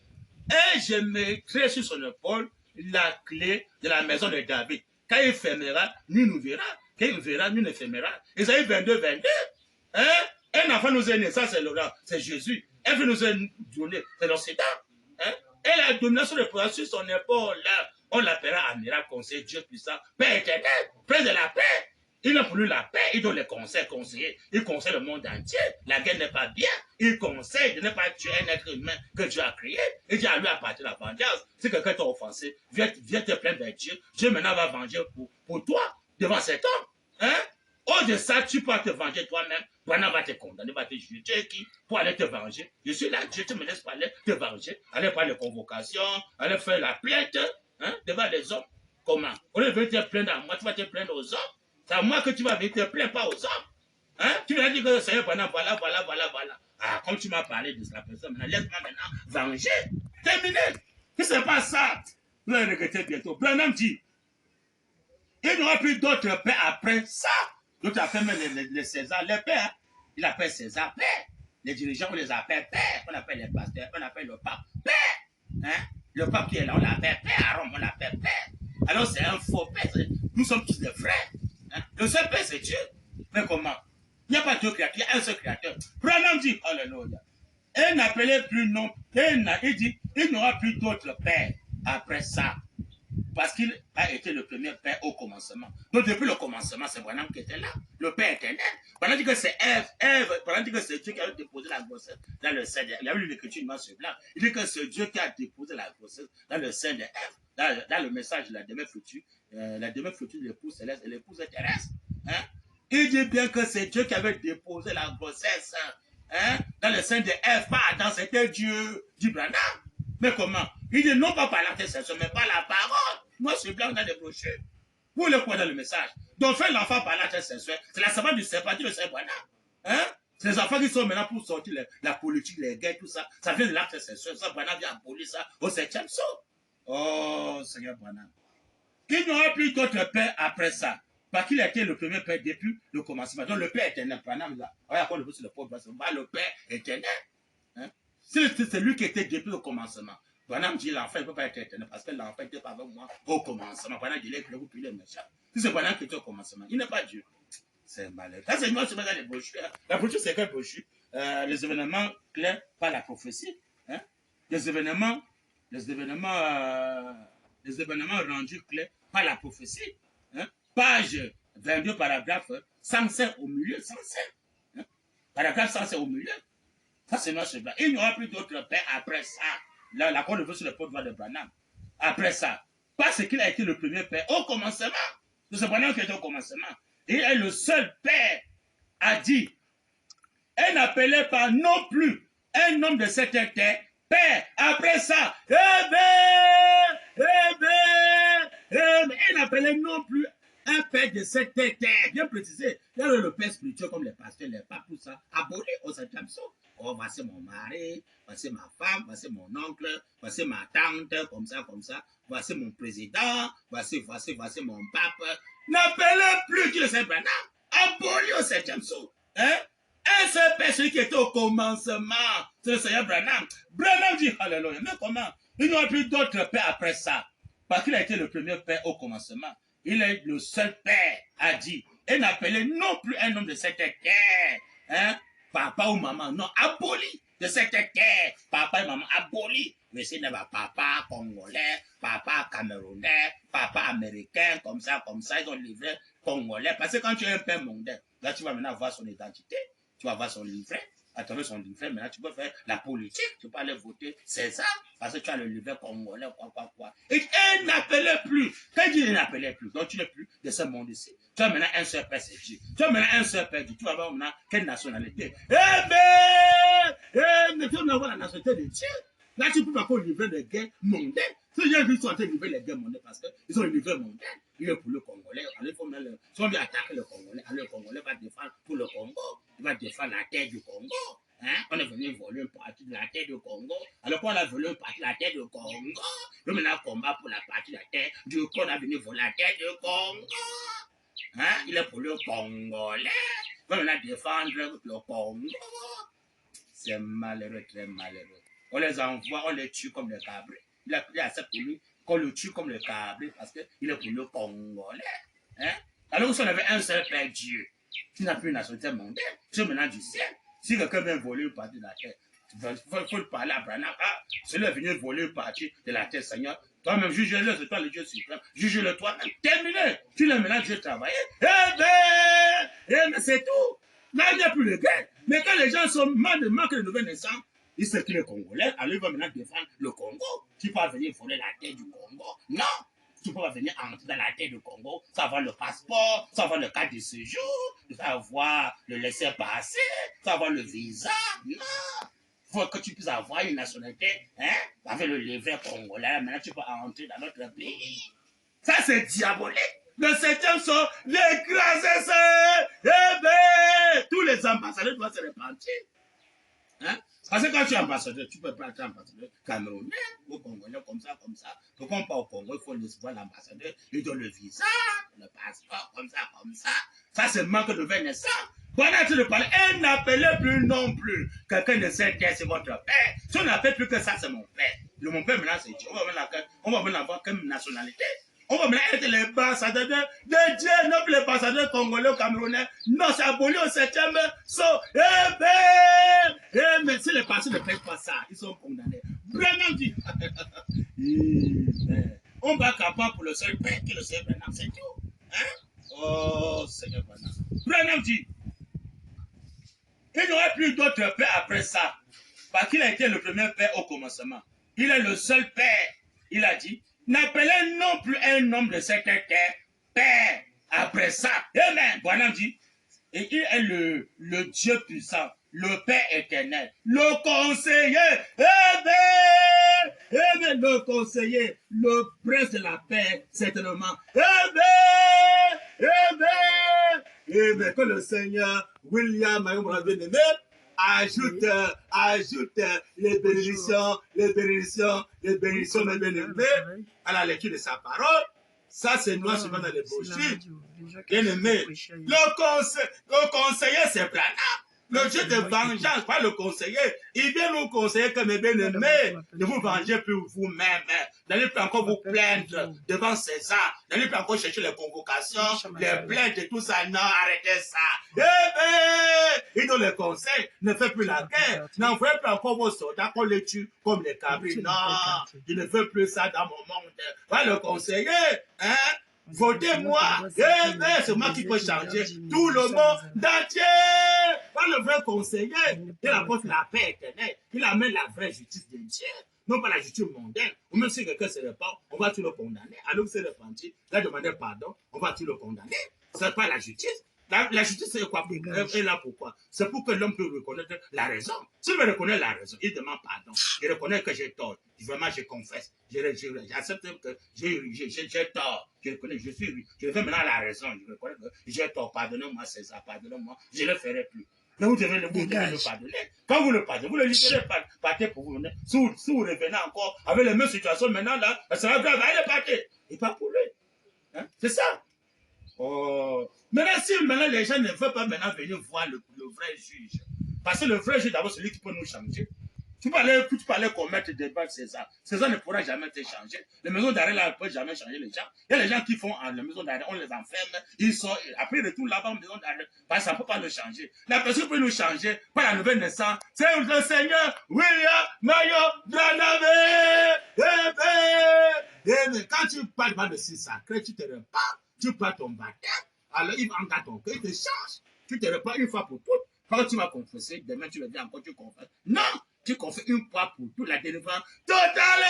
et je mettrai sur son épaule la clé de la maison de David. Quand il fermera, nul nous verra. Quand il verra, nul ne fermera. Isaïe 22. Hein? Un enfant nous est né, ça c'est Laurent, c'est Jésus. Un fils nous est donné, c'est l'Occident. Hein? Et la domination de pouvoir sur son épaule, là, on l'appellera amiral, conseil, Dieu puissant, Père éternel, Père de la paix. Il a pour lui la paix, il donne les conseils. Il conseille le monde entier. La guerre n'est pas bien. Il conseille de ne pas tuer un être humain que Dieu a créé. Il dit à lui à partir de la vengeance. Si quelqu'un t'a offensé, viens te plaindre vers Dieu. Dieu maintenant va venger pour toi devant cet homme. Hein? Au de ça, tu peux te venger toi-même. Branham va te condamner, va te juger. Tu es qui pour aller te venger? Je suis là, Dieu, tu me laisses pas aller te venger. Aller faire les convocations, aller faire la plainte hein, devant les hommes. Comment? Au lieu de te plaindre à moi, tu vas te plaindre aux hommes. C'est à moi que tu vas venir, te plains pas aux hommes. Hein? Tu vas dire que le Seigneur, voilà. Ah, comme tu m'as parlé de la personne, maintenant, laisse-moi maintenant venger. Terminé. Si ce n'est pas ça, vous allez regretter bientôt. Branham dit, il n'y aura plus d'autres pères après ça. D'autres appellent même les Césars, les pères. Il appelle César père. Les dirigeants, on les appelle père. On appelle les pasteurs, on appelle le pape père. Hein? Le pape qui est là, on l'appelle père. À Rome, on l'appelle père. Alors c'est un faux père. Nous sommes tous des frères. Hein? Le seul père, c'est Dieu. Mais comment? Il n'y a pas deux créateurs, il y a un seul créateur. Branham dit, alléluia. Et n'appelez plus non. Il dit, il n'y aura plus d'autres pères après ça. Parce qu'il a été le premier père au commencement. Donc depuis le commencement, c'est Branham qui était là. Le père éternel. Branham dit que c'est Ève. Branham dit que c'est Dieu qui a déposé la grossesse dans le sein d'Ève. Il a lu l'écriture noir sur blanc. Il dit que c'est Dieu qui a déposé la grossesse dans le sein d'Ève. Dans le message de la demeure future de l'épouse céleste et l'épouse terrestre. Hein? Il dit bien que c'est Dieu qui avait déposé la grossesse hein, dans le sein d'Ève, pas Adam, c'était Dieu, dit Branham. Mais comment? Il dit non pas par l'intercession, mais par la parole. Moi, je suis blanc dans les brochures. Vous le croyez dans le message. Donc, faire l'enfant par l'intercession, c'est la savane du serpent, dit le Seigneur Branham. Hein? C'est les enfants qui sont maintenant pour sortir la politique, les guerres, tout ça. Ça vient de l'intercession. Ça, Branham vient abolir ça au 7e saut. Oh, Seigneur Branham. Il n'y aura plus d'autre père après ça. Parce qu'il a été le premier père depuis le commencement. Donc, le père éternel, Branham, là. Regarde quoi le sur le pauvre, le père éternel. Hein? C'est lui qui était depuis le commencement. Branham dit l'enfant ne peut pas être éternel parce que l'enfant n'était pas avec moi au commencement. Branham dit les vous puis les méchants. Si c'est Branham qui était au commencement, il n'est pas Dieu. C'est malheureux. Là, c'est moi qui mets dans les brochures. La brochure, c'est quelle brochure? Les événements clairs par la prophétie. Hein? Les événements rendus clairs par la prophétie. Hein? Page 22, paragraphe 105 au milieu. 105. Hein? Paragraphe 105 au milieu. Ça, c'est noir sur blanc. Il n'y aura plus d'autres pères après ça. La cour de vue sur le porte-voix de Branham. Après ça. parce qu'il a été le premier père au commencement. C'est Branham qui était au commencement. Il est le seul père, a dit. Elle n'appelait pas non plus un homme de cette terre père. Après ça, elle n'appelait non plus un père de cette terre. Bien précisé. Il y a le père spirituel comme les pasteurs, les papes, tout ça. Abonné au septième saut. Oh, voici mon mari, voici ma femme, voici mon oncle, voici ma tante, comme ça, comme ça. Voici mon président, voici mon pape. N'appelez plus qui le Saint Branham. Abonné au septième saut. Hein? Un seul père, celui qui était au commencement, c'est le Seigneur Branham. Branham dit, alléluia, mais comment? Il n'y aura plus d'autres pères après ça. Parce qu'il a été le premier père au commencement. Il est le seul père, a dit. Et n'appelait non plus un homme de cette terre. Hein? Papa ou maman, non, aboli de cette terre. Papa et maman, aboli. Mais ce n'est pas papa congolais, papa camerounais, papa américain, comme ça, ils ont livré congolais. Parce que quand tu es un père mondain, là tu vas maintenant voir son identité. Tu vas voir son livret, à travers son livret, maintenant tu peux faire la politique, tu peux aller voter, c'est ça, parce que tu as le livret congolais, quoi. Et elle n'appelait plus, quand Dieu n'appelait plus, donc tu n'es plus de ce monde ici. Tu as maintenant un seul père, c'est Dieu. Tu as maintenant un seul père, Dieu. Tu vas voir maintenant quelle nationalité. Mais tu vas voir la nationalité de Dieu. Là, tu peux pas faire le livret de guerre mondaine. Ces gens qui sont en train de livrer les guerres mondaines parce qu'ils ont le livret mondain. Il est pour le Congolais. Il faut même si on veut attaquer le Congolais, alors le Congolais va défendre pour le Congo. Il va défendre la terre du Congo. Hein? On est venu voler une partie de la terre du Congo. Alors qu'on a volé une partie de la terre du Congo, nous maintenant combat pour la partie de la terre du Congo. On a venu voler la terre du Congo. Hein? Il est pour le Congolais. Il va maintenant défendre le Congo. C'est malheureux, très malheureux. On les envoie, on les tue comme des cabrés. Il a pris assez pour lui qu'on le tue comme le cabré parce qu'il est pour le Congolais. Hein? Alors si on avait un seul Père Dieu, qui n'a plus une nationalité mondaine, Dieu maintenant du ciel, si quelqu'un vient voler une partie de la terre, il faut parler à Branham. Ah, celui est venu voler une partie de la terre, Seigneur. Toi-même, juge-le, c'est toi le Dieu suprême. Juge-le toi-même. Terminé. Tu l'as maintenant, Dieu travailler. Mais c'est tout. Là, il n'y a plus de guerre. Mais quand les gens sont mal de manque de nouvelles naissances, ils savent qu'il est Congolais, alors il va maintenant défendre le Congo. Tu peux pas venir voler la terre du Congo. Non. Tu peux pas venir entrer dans la terre du Congo sans avoir le passeport, sans avoir le carte de séjour, sans avoir le laisser-passer, sans avoir le visa. Non. Il faut que tu puisses avoir une nationalité, hein, avec le livret congolais. Maintenant, tu peux entrer dans notre pays. Ça, c'est diabolique. Le septième sort, les grands essais, tous les ambassadeurs doivent se repentir. Hein? Parce que quand tu es ambassadeur, tu ne peux pas être ambassadeur camerounais ou congolais comme ça. Donc, on part au Congo, il faut recevoir l'ambassadeur, il donne le visa, le passeport, comme ça. Ça, c'est manque de naissance. Pendant que je parlais, elle n'appelait plus non plus. Quelqu'un de cette terre, c'est votre père. Si on n'appelle plus que ça, c'est mon père. Mon père, maintenant, c'est Dieu. On va maintenant avoir comme nationalité. On va maintenant être les ambassadeurs de Dieu, non plus les ambassadeurs congolais ou camerounais. Non, c'est aboli au septième saut. Mais si les pasteurs ne payent pas ça, ils sont condamnés. Vraiment dit. On va capable pour le seul père qui le sait maintenant, c'est tout. Hein? Oh, Seigneur Branham. Branham dit, il n'y aurait plus d'autre père après ça. Parce qu'il a été le premier père au commencement. Il est le seul père. Il a dit, n'appelez non plus un homme de cette terre père après ça. Amen. Branham dit, et il est le Dieu puissant, le Père éternel, le conseiller, le conseiller, le prince de la paix, certainement. Que le Seigneur William bien-aimé ajoute les bénédictions, mes bien-aimés, à la lecture de sa parole. Ça, c'est noir souvent dans les brochures. Bien-aimé, le conseiller, c'est Branham. Le Dieu de vengeance, pas le conseiller. Il vient nous conseiller comme mes bien-aimés. Ne vous vengez plus vous-même. N'allez plus encore vous plaindre devant César. N'allez plus encore chercher les convocations, les plaintes et tout ça. Non, arrêtez ça. Il nous le conseille. Ne faites plus la guerre. N'envoyez plus encore vos soldats qu'on les tue comme les cabris. Non, je ne veux plus ça dans mon monde. Va le conseiller. Hein? Votez-moi. C'est moi qui peux changer tout le monde entier. Pas le vrai conseiller. Il apporte la paix éternelle. Il amène la vraie justice de Dieu. non pas la justice mondaine, ou même si quelqu'un se répand, on va tout le condamner. Alors que c'est repenti, il a demandé pardon, on va tout le condamner. Ce n'est pas la justice. La justice, c'est quoi? Est là pourquoi? C'est pour que l'homme puisse reconnaître la raison. S'il me reconnaît la raison, il demande pardon. Il reconnaît que j'ai tort. Vraiment, je confesse. J'accepte que j'ai tort. Je reconnais, je fais maintenant la raison. Je reconnais que j'ai tort. Pardonnez-moi, César, pardonnez-moi. Je ne le ferai plus. Mais vous devez le pardonner. Quand vous le pardonnez, vous le libérez, partez pour vous. Si vous revenez encore avec les mêmes situations maintenant, là, ça sera grave. Allez, partez. Et pas pour lui. Hein? C'est ça. Oh. Maintenant, si maintenant les gens ne veulent pas maintenant venir voir le vrai juge, parce que le vrai juge, d'abord, c'est lui qui peut nous changer. Tu peux aller commettre des balles, César. César ne pourra jamais te changer. Les maisons d'arrêt, là, ne peuvent jamais changer les gens. Il y a les gens qui font la maison d'arrêt, on les enferme, ils sont, après ils retournent là-bas en maison d'arrêt. Parce que ça ne peut pas le changer. La personne qui peut nous changer, par la nouvelle naissance, c'est le Seigneur William Mayo Branham. Mais quand tu parles de ce sacré, tu te repars, tu prends ton baptême, alors il va en ton cœur, il te change. Tu te repars une fois pour toutes. Quand tu vas confesser, demain tu reviens encore, tu confesses. Non! Tu confesses une fois pour toute la délivrance totale.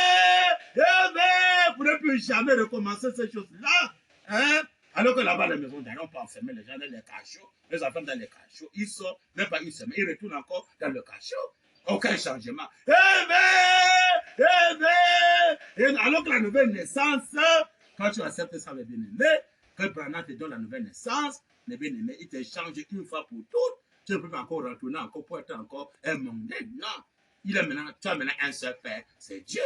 Vous ne plus jamais recommencer ces choses-là. Hein? Alors que là-bas, les maisons d'arrêt, on peut enfermer les gens dans les cachots, les enfants dans les cachots. Ils sortent, même pas une semaine, ils retournent encore dans le cachot. Aucun changement. Alors que la nouvelle naissance, quand tu acceptes ça, mes bien-aimés, que Branham te donne la nouvelle naissance, mes bien-aimés, il te change une fois pour toutes. Tu ne peux pas encore retourner encore pour être encore un mondain. Non. Tu as maintenant un seul Père, c'est Dieu.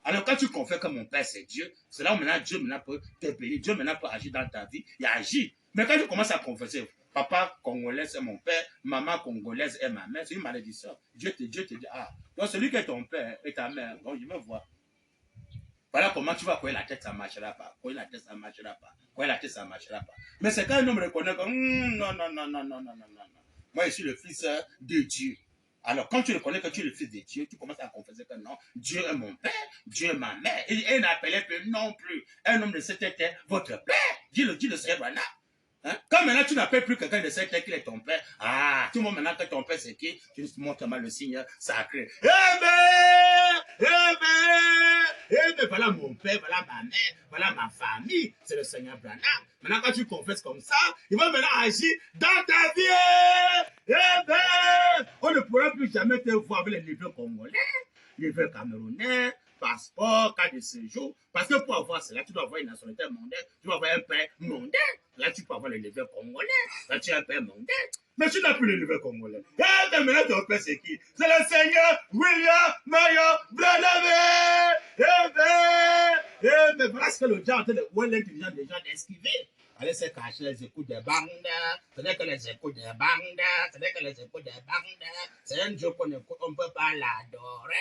Alors quand tu confères que mon Père c'est Dieu, c'est là où maintenant Dieu maintenant peut te bénir, Dieu maintenant peut agir dans ta vie, il agit. Mais quand tu commences à confesser, papa congolais c'est mon père, maman congolaise est ma mère, c'est une malédiction. Dieu te dit, ah, donc celui qui est ton père et ta mère, donc je me vois. Voilà comment tu vas croire la tête, ça ne marchera pas. Croire la tête, ça ne marchera pas. Croire la tête, ça ne marchera pas. Mais c'est quand un homme reconnaît que non. Moi, je suis le fils de Dieu. Alors, quand tu reconnais que tu es le fils de Dieu, tu commences à confesser que non, Dieu est mon père, Dieu est ma mère. Et n'appelait plus non plus un homme de cette terre votre père. Dis le Seigneur Branham. Hein? Quand maintenant tu n'appelles plus quelqu'un de cette terre qui est ton père, ah, tu montres maintenant que ton père c'est qui, tu montres mal le signe sacré. Voilà mon père, voilà ma mère, voilà ma famille, c'est le Seigneur Branham. Maintenant quand tu confesses comme ça, il va maintenant agir dans ta vie. On ne pourra plus jamais te voir avec les livres congolais, les livres camerounais, passeport, carte de séjour. Parce que pour avoir cela, tu dois avoir une nationalité mondaine, tu dois avoir un père mondain. Là, tu peux avoir les livres congolais. Là, tu as un père mondain. Mais tu n'as plus les livres congolais. Et maintenant, ton père, c'est qui? C'est le Seigneur William Mayo Branham. Mais voilà ce que le diable est en train de voir l'intelligence des gens d'esquiver. Allez se cacher les écoutes des bandes. Ce n'est que les écoutes des bandes. Ce n'est que les écoutes des bandes. C'est un Dieu qu'on écoute, on ne peut pas l'adorer.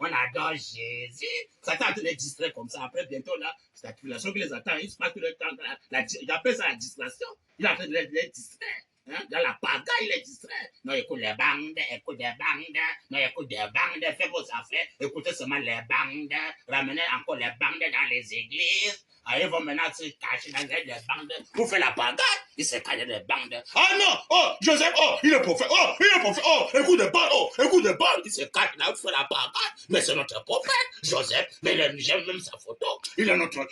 On adore Jésus. Satan a les distraits comme ça. Après, bientôt, là, c'est la tribulation qui les attend. Il se passe tout le temps. Il appelle ça la distraction. Il est en train de les distraire. Hein? Dans la pagaille, il est distrait. Non, écoute les bandes, écoute des bandes. Non, écoute des bandes, faites vos affaires. Écoutez seulement les bandes. Ramenez encore les bandes dans les églises. Ah, ils vont maintenant se cacher dans les bandes pour faire la pagaille. Ils se cachent dans les bandes. Ah non! Oh, Joseph, oh, il est prophète. Oh, il est prophète. Oh, écoute des bandes. Oh, écoute des bandes. Il se cache là pour faire la pagaille. Mais c'est notre prophète, Joseph. Mais j'aime même sa photo. Il est notre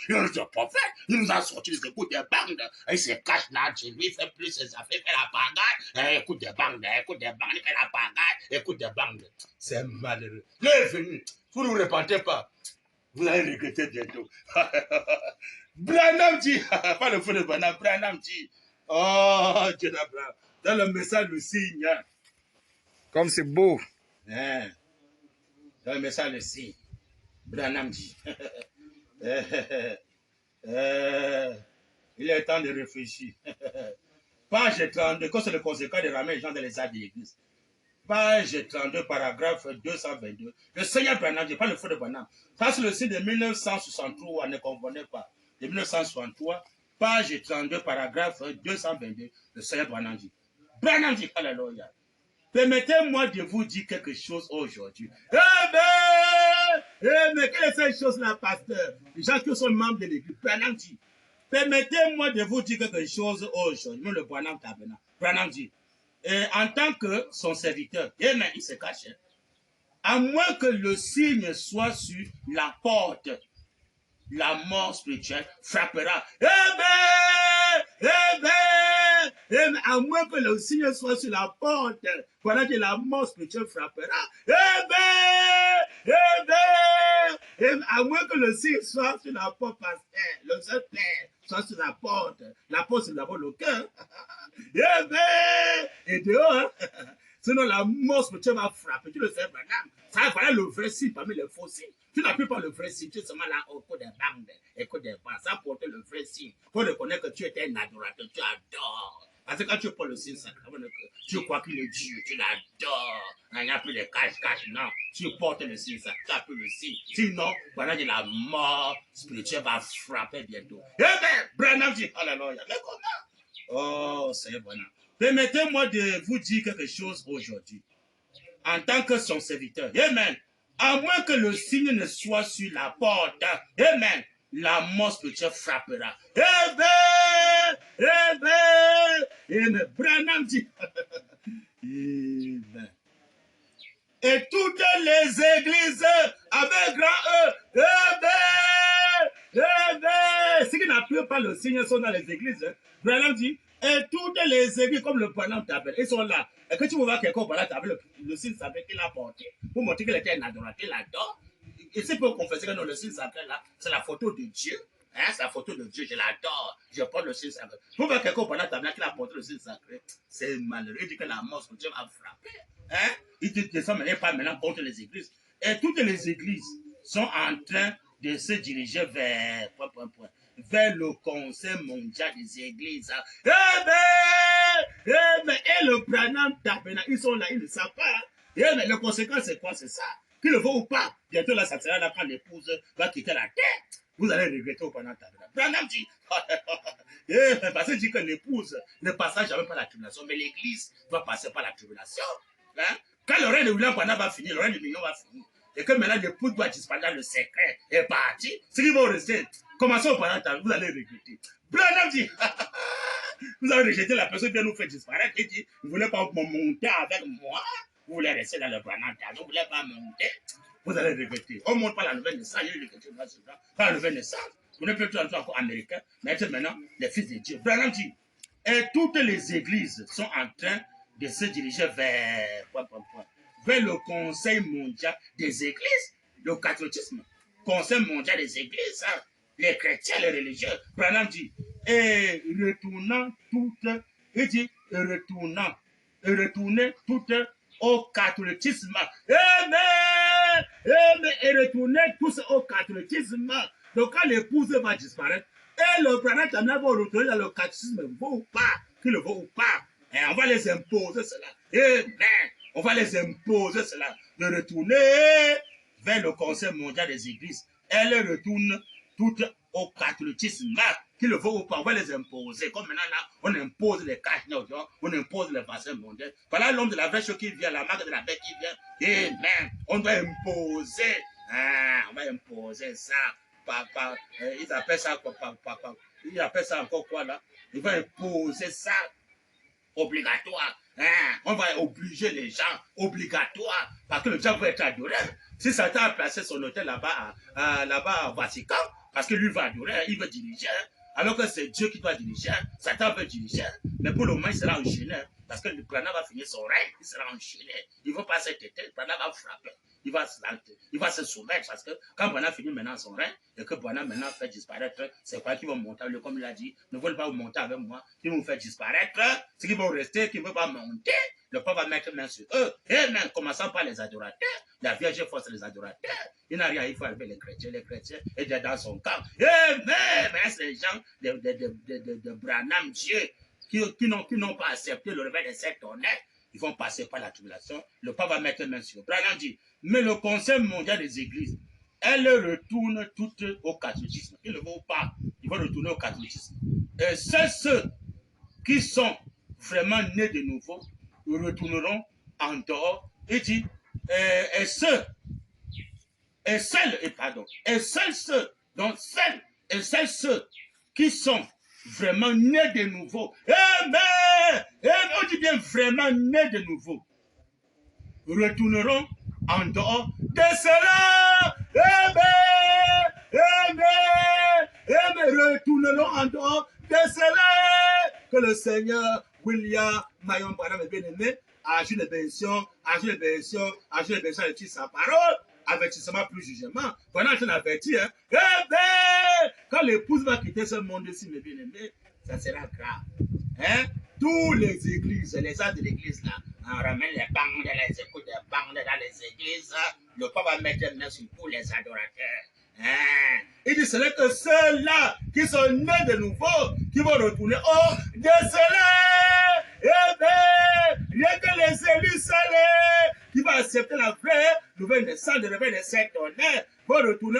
prophète. Il nous a sorti des écoutes des bandes. Il se cache là chez lui, il fait plus ses affaires, fait la pagaille. Écoute des bandes, il fait la pagaille. Écoute des bandes. C'est malheureux. Il est venu. Vous ne vous repentez pas. Vous allez regretter bientôt. Branham dit, pas le feu de Branham, Branham dit, oh, Dieu d'Abraham, dans le message le signe. Comme c'est beau. Hein? Dans le message le signe, Branham dit, il est temps de réfléchir. Page 32, quand c'est le conséquent de ramener les gens dans les arts de l'église. Page 32, paragraphe 222. Le Seigneur Branham, je pas le feu de Branham. Ça, c'est le site de 1963, ne confondez pas. De 1963, page 32, paragraphe 222. Le Seigneur Branham dit. Branham dit, alléluia. Permettez-moi de vous dire quelque chose aujourd'hui. Mais quelle est cette chose-là, pasteur? Les gens qui sont membres de l'église. Branham dit. Permettez-moi de vous dire quelque chose aujourd'hui. Nous, le Branham Tabernacle. Branham dit. En tant que son serviteur, il se cache. à moins que le signe soit sur la porte, la mort spirituelle frappera. À moins que le signe soit sur la porte, voilà que la mort spirituelle frappera. À moins que le signe soit sur la porte, le Saint-Père soit sur la porte c'est d'abord le cœur. Et dehors, sinon la mort spirituelle va frapper. Tu le sais, madame. Ça, voilà le vrai signe parmi les faux signes. Tu n'appuies pas le vrai signe, tu es seulement là au cours des bandes, au cours des bandes. Ça porte le vrai signe. Pour reconnaître que tu étais un adorateur, tu adores. Parce que quand tu portes le signe sacré, tu crois qu'il est Dieu, tu l'adores. Il n'y a plus de cache-cache, non. Tu portes le signe sacré, tu as plus le signe. Sinon, voilà que la mort spirituelle va frapper bientôt. Eh bien, Branham dit, alléluia. Mais comment? Oh, c'est bon. Permettez-moi de vous dire quelque chose aujourd'hui. En tant que son serviteur. Amen. À moins que le signe ne soit sur la porte. Amen. La mort spirituelle frappera. Amen. Branham dit. Amen. Et toutes les églises avec grand E. Amen. Ceux qui n'appuient pas le signe sont dans les églises. Branham dit. Et toutes les églises, comme le Branham t'appelle, ils sont là. Et que tu vois quelqu'un voilà, t'appelle le signe sacré qu'il a porté, pour montrer qu'il était un adorateur là-dedans. Et c'est pour confesser que non, le signe sacré là, c'est la photo de Dieu. Hein, c'est la photo de Dieu, je l'adore. Je porte le signe sacré. Pour voir quelqu'un voilà, t'appelle qu'il a porté le signe sacré, c'est malheureux. Il dit que la mort sur Dieu va frapper. Hein? Il dit que ça ne pas maintenant contre les églises. Et toutes les églises sont en train de se diriger vers vers le Conseil mondial des églises. Et le Branham Tabernacle, ils sont là, ils ne savent pas. Mais le conséquence, c'est quoi? C'est ça. Qu'il le faut ou pas, bientôt là, ça sera là quand l'épouse va quitter la terre. Vous allez regretter au Branham Tabernacle. Branham dit, parce qu'il dit que l'épouse ne passera jamais par la tribulation, mais l'église doit passer par la tribulation. Hein? Quand le règne de William Branham va finir, le règne de millions va finir. Et que maintenant l'épouse doit disparaître dans le secret est parti. Ceux qui vont rester, commencez au Branham Tabernacle, vous allez regretter. Branham dit, vous avez rejeté la personne qui nous fait disparaître. Il dit, vous ne voulez pas monter avec moi. Vous voulez rester dans le Branham Tabernacle. Vous ne voulez pas monter. Vous allez regretter. On ne monte pas la nouvelle naissance. Il y a regretté pas la nouvelle naissance. Vous ne pouvez plus être encore américain. Mais maintenant, les fils de Dieu. Branham dit, et toutes les églises sont en train de se diriger vers le Conseil mondial des églises, le catholicisme. Conseil mondial des églises, hein, les chrétiens, les religieux. Branham dit, et retournant toutes, il dit, retournez toutes au catholicisme. Amen. Et retournez tous au catholicisme. Donc quand l'épouse va disparaître, et le Branham va retourner dans le catholicisme, vaut ou pas, qu'il le vaut ou pas. Et on va les imposer cela. Amen. On va les imposer cela. De retourner vers le Conseil mondial des églises. Elles retournent toutes au catholicisme. Qu'il le faut ou pas, on va les imposer. Comme maintenant, là, on impose les catholiques, on impose les vaccins mondiaux. Voilà l'homme de la vache qui vient, la marque de la bête qui vient. Amen. On doit imposer. On va imposer ça. Ils appellent ça quoi? Ils appellent ça encore quoi là? Ils vont imposer ça. Obligatoire. On va obliger les gens, obligatoire, parce que le gens veut être adoré. Si Satan a placé son hôtel là-bas là-bas au Vatican, parce que lui va adorer, il veut diriger, alors que c'est Dieu qui doit diriger, Satan veut diriger, mais pour le moment il sera enchaîné, parce que le Branham va finir son règne, il sera enchaîné, il ne va pas s'éteindre, le Branham va frapper. Il va se soumettre parce que quand Branham finit maintenant son règne et que Branham maintenant fait disparaître, c'est quoi qui va monter, comme il a dit, ne veulent pas monter avec moi, qui vont faire disparaître, ceux qui vont rester, qui ne veulent pas monter, le peuple va mettre main sur eux. Et même, commençant par les adorateurs, la Vierge force les adorateurs. Il n'a rien, il faut arriver les chrétiens, et dans son camp. Et même, ces gens de Branham, Dieu, qui n'ont pas accepté le réveil de cet honnête, ils vont passer par la tribulation. Le pape va mettre main sur eux. Branham dit, mais le Conseil mondial des églises, elles retournent toutes au catholicisme. Ils ne vont pas, ils vont retourner au catholicisme. Et c'est ceux qui sont vraiment nés de nouveau, retourneront en dehors. Il dit, et ceux qui sont vraiment nés de nouveau. Amen. On dit bien vraiment nés de nouveau. Retourneront en dehors de cela, retournons en dehors de cela, que le Seigneur William Mayon Branham est bien-aimé, agit les bénédictions, avec sa parole, avertissement plus jugement. Pendant que je l'avertis, quand l'épouse va quitter ce monde-ci, mes bien-aimés, ça sera grave. Hein? Tous les églises, les âges de l'église, là, on ramène les bandes, les écoutes des bandes dans les églises, le pape va mettre une main sur tous les adorateurs. Hein? Il dit, ce n'est que ceux-là qui sont nés de nouveau, qui vont retourner de cela. Rien que les élus salés, qui vont accepter la vraie nouvelle naissance, de réveil de cet honneur, vont retourner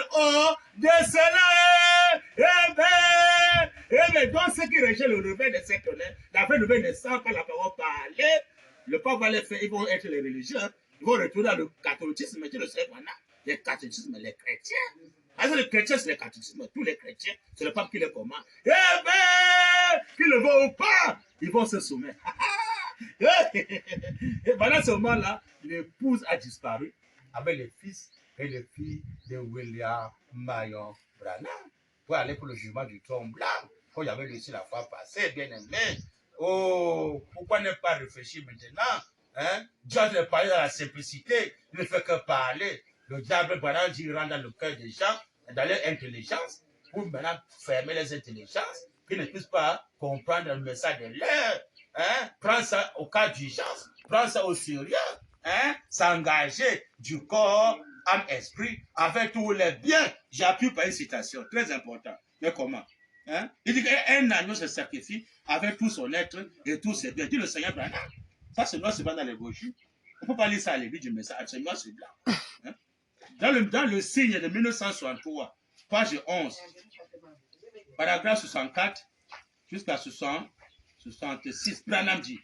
de cela. Donc ceux qui rejettent le réveil de cet honneur, la vraie nouvelle naissance, quand la parole parler, le pape va les faire, ils vont être les religieux, ils vont retourner dans le catholicisme, mais tu le sais maintenant, les catholicismes, les chrétiens. Alors les chrétiens, c'est le catholicisme, tous les chrétiens, c'est le pape qui les commande. Qu'ils le vont ou pas, ils vont se soumettre. Et pendant ce moment-là, l'épouse a disparu avec les fils et les filles de William Mayon Branham pour aller pour le jugement du trône blanc. Quand il y avait réussi la fois passée, bien aimé. Oh, pourquoi ne pas réfléchir maintenant? Hein? Dieu ne parle dans la simplicité, il ne fait que parler. Le diable, Branham dit, rentre dans le cœur des gens, dans leur intelligence, pour maintenant fermer les intelligences, qu'ils ne puissent pas comprendre le message de l'heure. Hein? Prends ça au cas d'urgence, prends ça au sérieux, hein? S'engager du corps, âme, esprit, avec tous les biens. J'appuie par une citation, très importante. Mais comment? Hein? Il dit qu'un agneau se sacrifie avec tout son être et tous ses biens. Dit le Seigneur Branham. Ça, c'est noir, c'est pas dans les brochures. On ne peut pas lire ça à l'église du message, c'est noir, c'est blanc. Hein? Dans le signe de 1963, page 11, paragraphe 64 jusqu'à 66, Branham dit,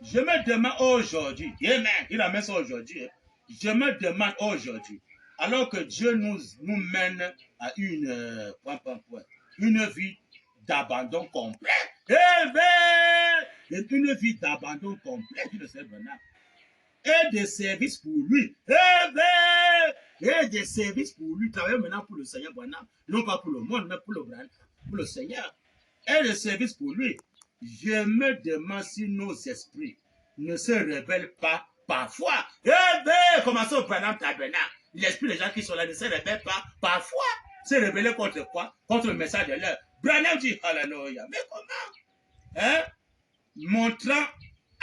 je me demande aujourd'hui, amen, il amène ça aujourd'hui, je me demande aujourd'hui, alors que Dieu nous mène à une vie d'abandon complet, une vie d'abandon complet, dit le Seigneur Branham, et des services pour lui, et des services pour lui, travailler maintenant pour le Seigneur Branham, non pas pour le monde, mais pour le Seigneur, et des services pour lui. Je me demande si nos esprits ne se rebellent pas parfois. Comment ça, Branham Tabernacle? L'esprit des gens qui sont là ne se rebellent pas parfois. Se rebeller contre quoi? Contre le message de l'heure. Branham dit, alléluia. Mais comment? Hein? Montrant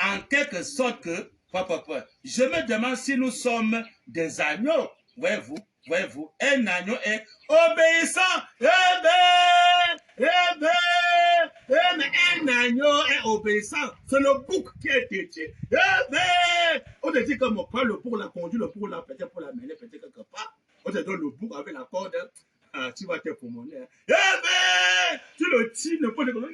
en quelque sorte que, je me demande si nous sommes des agneaux. Voyez-vous, un agneau est obéissant. Mais un agneau est obéissant. C'est le bouc qui est dédié. On te dit que mon père, le bouc l'a conduit, le bouc l'a peut-être pour la mener, peut-être quelque part. On te donne le bouc avec la corde. Tu vas te pulmonaire. Tu le tires, ne peux pas.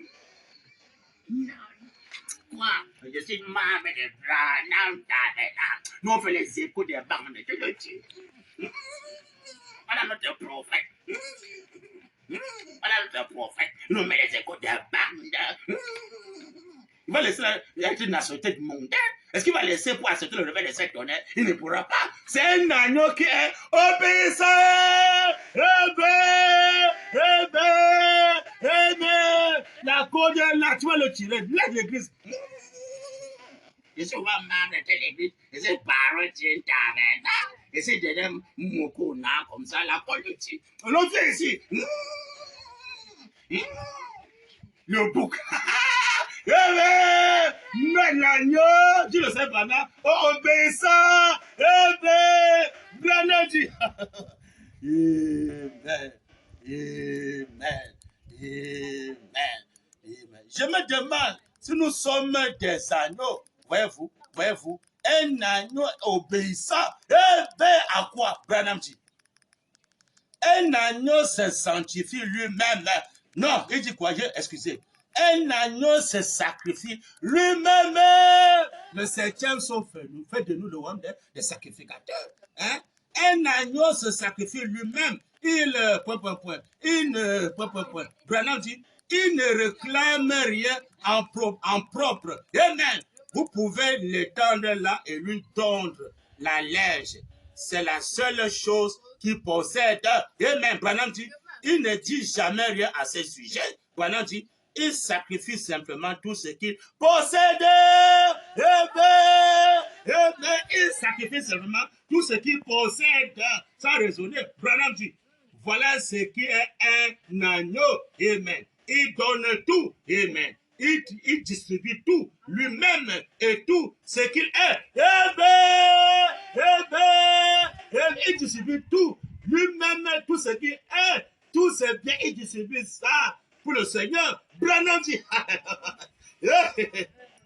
Moi, je suis membre de Branham Tabernacle. Nous, on fait les échos des bandes. Tu le tires. Voilà notre prophète. Voilà notre prophète. Nous met les échos des bandes. Il va laisser la nationalité mondaine. Est-ce qu'il va laisser pour accepter le réveil de cette honneur? Il ne pourra pas. C'est un agneau qui est obéissant. La corde là, tu vas le tirer. Laisse l'église. Je suis membre de l'église. Je suis parole de tabernacle. Et c'est de Mokona comme ça, la politique. On l'a fait ici. Le bouc. Mais l'agneau, tu le sais, Branham, obéissant. Branham dit. Amen. Je me demande si nous sommes des agneaux. Voyez-vous, un agneau obéissant. À quoi, Branham dit? Un agneau se sanctifie lui-même. Non, il dit quoi? Excusez. Un agneau se sacrifie lui-même. Le septième sauf nous fait de nous le roi des sacrificateurs. Hein? Un agneau se sacrifie lui-même. Branham dit, il ne réclame rien en propre. Amen. Vous pouvez l'étendre là et lui tondre la lège. c'est la seule chose qui possède. Amen. Branham dit, il ne dit jamais rien à ce sujet. Branham dit, il sacrifie simplement tout ce qu'il possède. Amen. Il sacrifie simplement tout ce qu'il possède. Sans raisonner. Branham dit, voilà ce qui est un agneau. Amen. Il donne tout. Amen. Il distribue tout, lui-même et tout ce qu'il est. Il distribue tout, lui-même tout ce qu'il est. Tout ce bien, il distribue ça pour le Seigneur. Branham dit,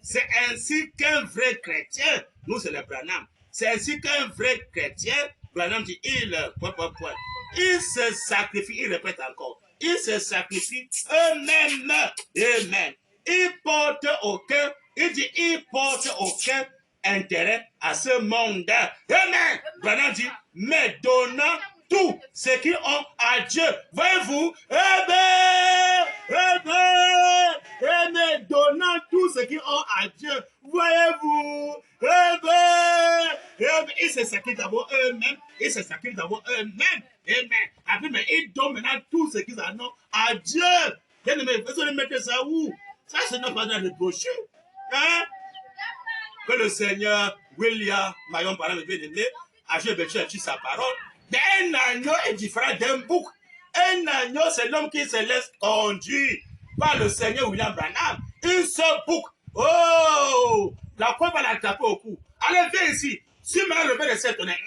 c'est ainsi qu'un vrai chrétien, nous c'est le Branham, c'est ainsi qu'un vrai chrétien, Branham dit, il se sacrifie, il répète encore, il se sacrifie eux-mêmes. Amen. Il porte aucun intérêt à ce monde. Amen. Branham dit, mais donnant tout ce qu'ils ont à Dieu. Voyez-vous? Amen. Donnant tout ce qu'ils ont à Dieu. Voyez-vous? Ils se sacrifient d'abord eux-mêmes. Ils se sacrifient d'abord eux-mêmes. Amen. Après, mais ils donnent maintenant tout ce qu'ils en ont à Dieu. Bien-aimés, vous allez mettre ça où? Ça, ce n'est pas dans le brochure. Hein? Que le Seigneur William Mayon Branham est bien-aimé, a joué sa parole. Mais un agneau est différent d'un bouc. Un agneau, c'est l'homme qui se laisse conduire par le Seigneur William Branham. Une seule bouc. Oh! La croix va l'attraper au cou. Allez, viens ici. Si maintenant le père de cette honnête,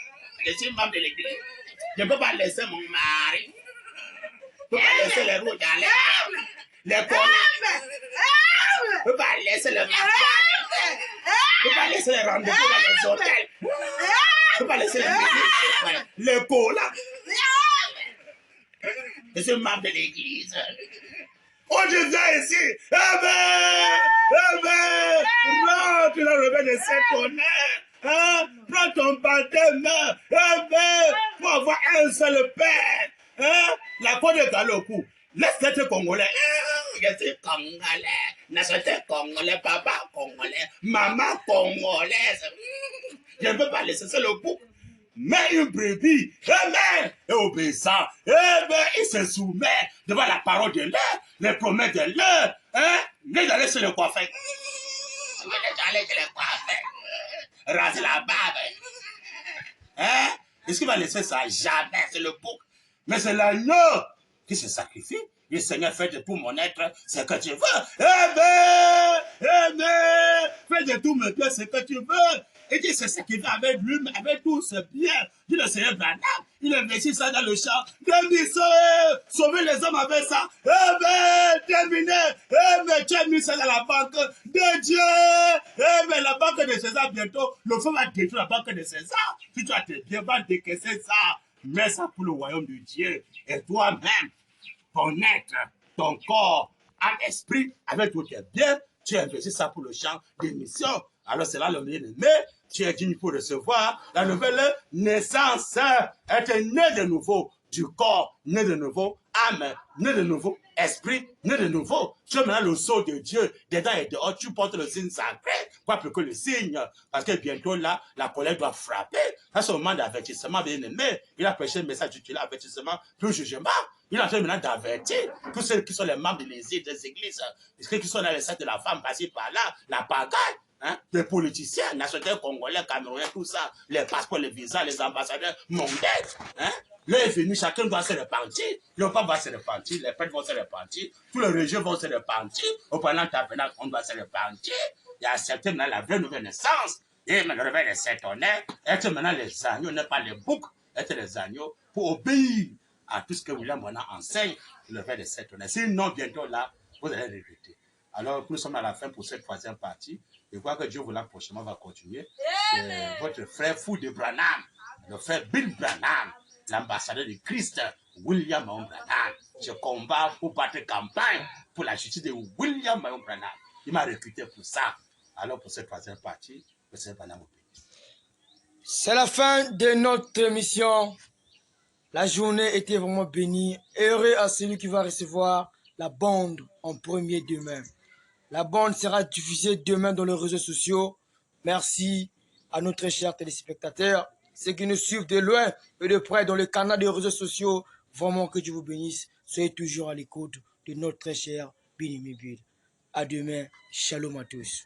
je suis membre de l'église. Je ne peux pas laisser mon mari. Je ne peux pas laisser les roues dans les cornes. Je ne peux pas laisser le mariage. Je ne peux pas laisser les rendez-vous dans les hôtels. Je ne peux pas laisser les colas. Je suis membre de l'église. Oh, je viens ici. Rentre dans le bain de Saint-Honneur. Hein? Prends ton baptême. Pour avoir un seul père. Hein? La peau de Galoku. Laisse être congolais. Je suis congolais. Nationalité congolais, papa congolais, maman congolaise. Je ne peux pas laisser ça le bouc. Mais une brebis, amen, et obéissant, il se soumet devant la parole de l'heure, les promesses de l'heure. Hein? Il est allé chez le coiffeur. Il est allé chez le coiffeur. Raser la barbe. Hein? Est-ce qu'il va laisser ça? Jamais, c'est le bouc. Mais c'est l'agneau qui se sacrifie. Le Seigneur, fait de tout mon être ce que tu veux. Fais de tout mon être ce que tu veux. Et Dieu se sacrifie avec lui, avec tout ce bien. Dit le Seigneur Branham, il investit ça dans le champ. Sauver les hommes avec ça. Terminé. Tu as mis ça dans la banque de Dieu. La banque de César, bientôt, le feu va détruire la banque de César. Si tu as tes biens, va décaisser ça. Mets ça pour le royaume de Dieu. Et toi-même, ton être, ton corps, un esprit, avec tout tes biens, tu investis ça pour le champ des missions. Alors c'est là le bien-aimé, tu es digne pour recevoir la nouvelle naissance, être né de nouveau du corps, né de nouveau âme, né de nouveau esprit, né de nouveau. Tu es maintenant le sceau de Dieu, dedans et dehors, tu portes le signe sacré, quoi plus que le signe, parce que bientôt là, la colère doit frapper. Ça c'est au moment d'avertissement, bien-aimé. Il a prêché le message du avertissement, plus jugement. Il est en train maintenant d'avertir tous ceux qui sont les membres des églises, ceux qui sont dans les sectes de la femme, passés par là, la pagaille. Hein? Les politiciens, nationaux congolais, camerounais, tout ça, les passeports, les visas, les ambassadeurs mondains. Hein? L'heure est venue, chacun doit se repentir. Le pape va se repentir, les prêtres vont se repentir, tous les religieux vont se repentir. Au pendant tabernacle, on doit se repentir et accepter maintenant la vraie nouvelle naissance. Et maintenant, le réveil de Saint-Honneur, être maintenant les agneaux, n'est pas les boucs, être les agneaux pour obéir à tout ce que William Branham enseigne, le réveil de Saint-Honneur. Sinon, bientôt là, vous allez regretter. Alors, nous sommes à la fin pour cette troisième partie. Je crois que Dieu voulant prochainement va continuer. C'est votre frère fou de Branham, le frère Bill Branham, l'ambassadeur de Christ, William Branham. Je combats pour battre campagne pour la justice de William Branham. Il m'a recruté pour ça. Alors pour cette troisième partie, le Seigneur Branham vous bénisse. C'est la fin de notre émission. La journée était vraiment bénie. Heureux à celui qui va recevoir la bande en premier demain. La bande sera diffusée demain dans les réseaux sociaux. Merci à notre chers téléspectateurs. ceux qui nous suivent de loin et de près dans le canal des réseaux sociaux. Vraiment que Dieu vous bénisse. Soyez toujours à l'écoute de notre très cher bien-aimé Bill. À demain. Shalom à tous.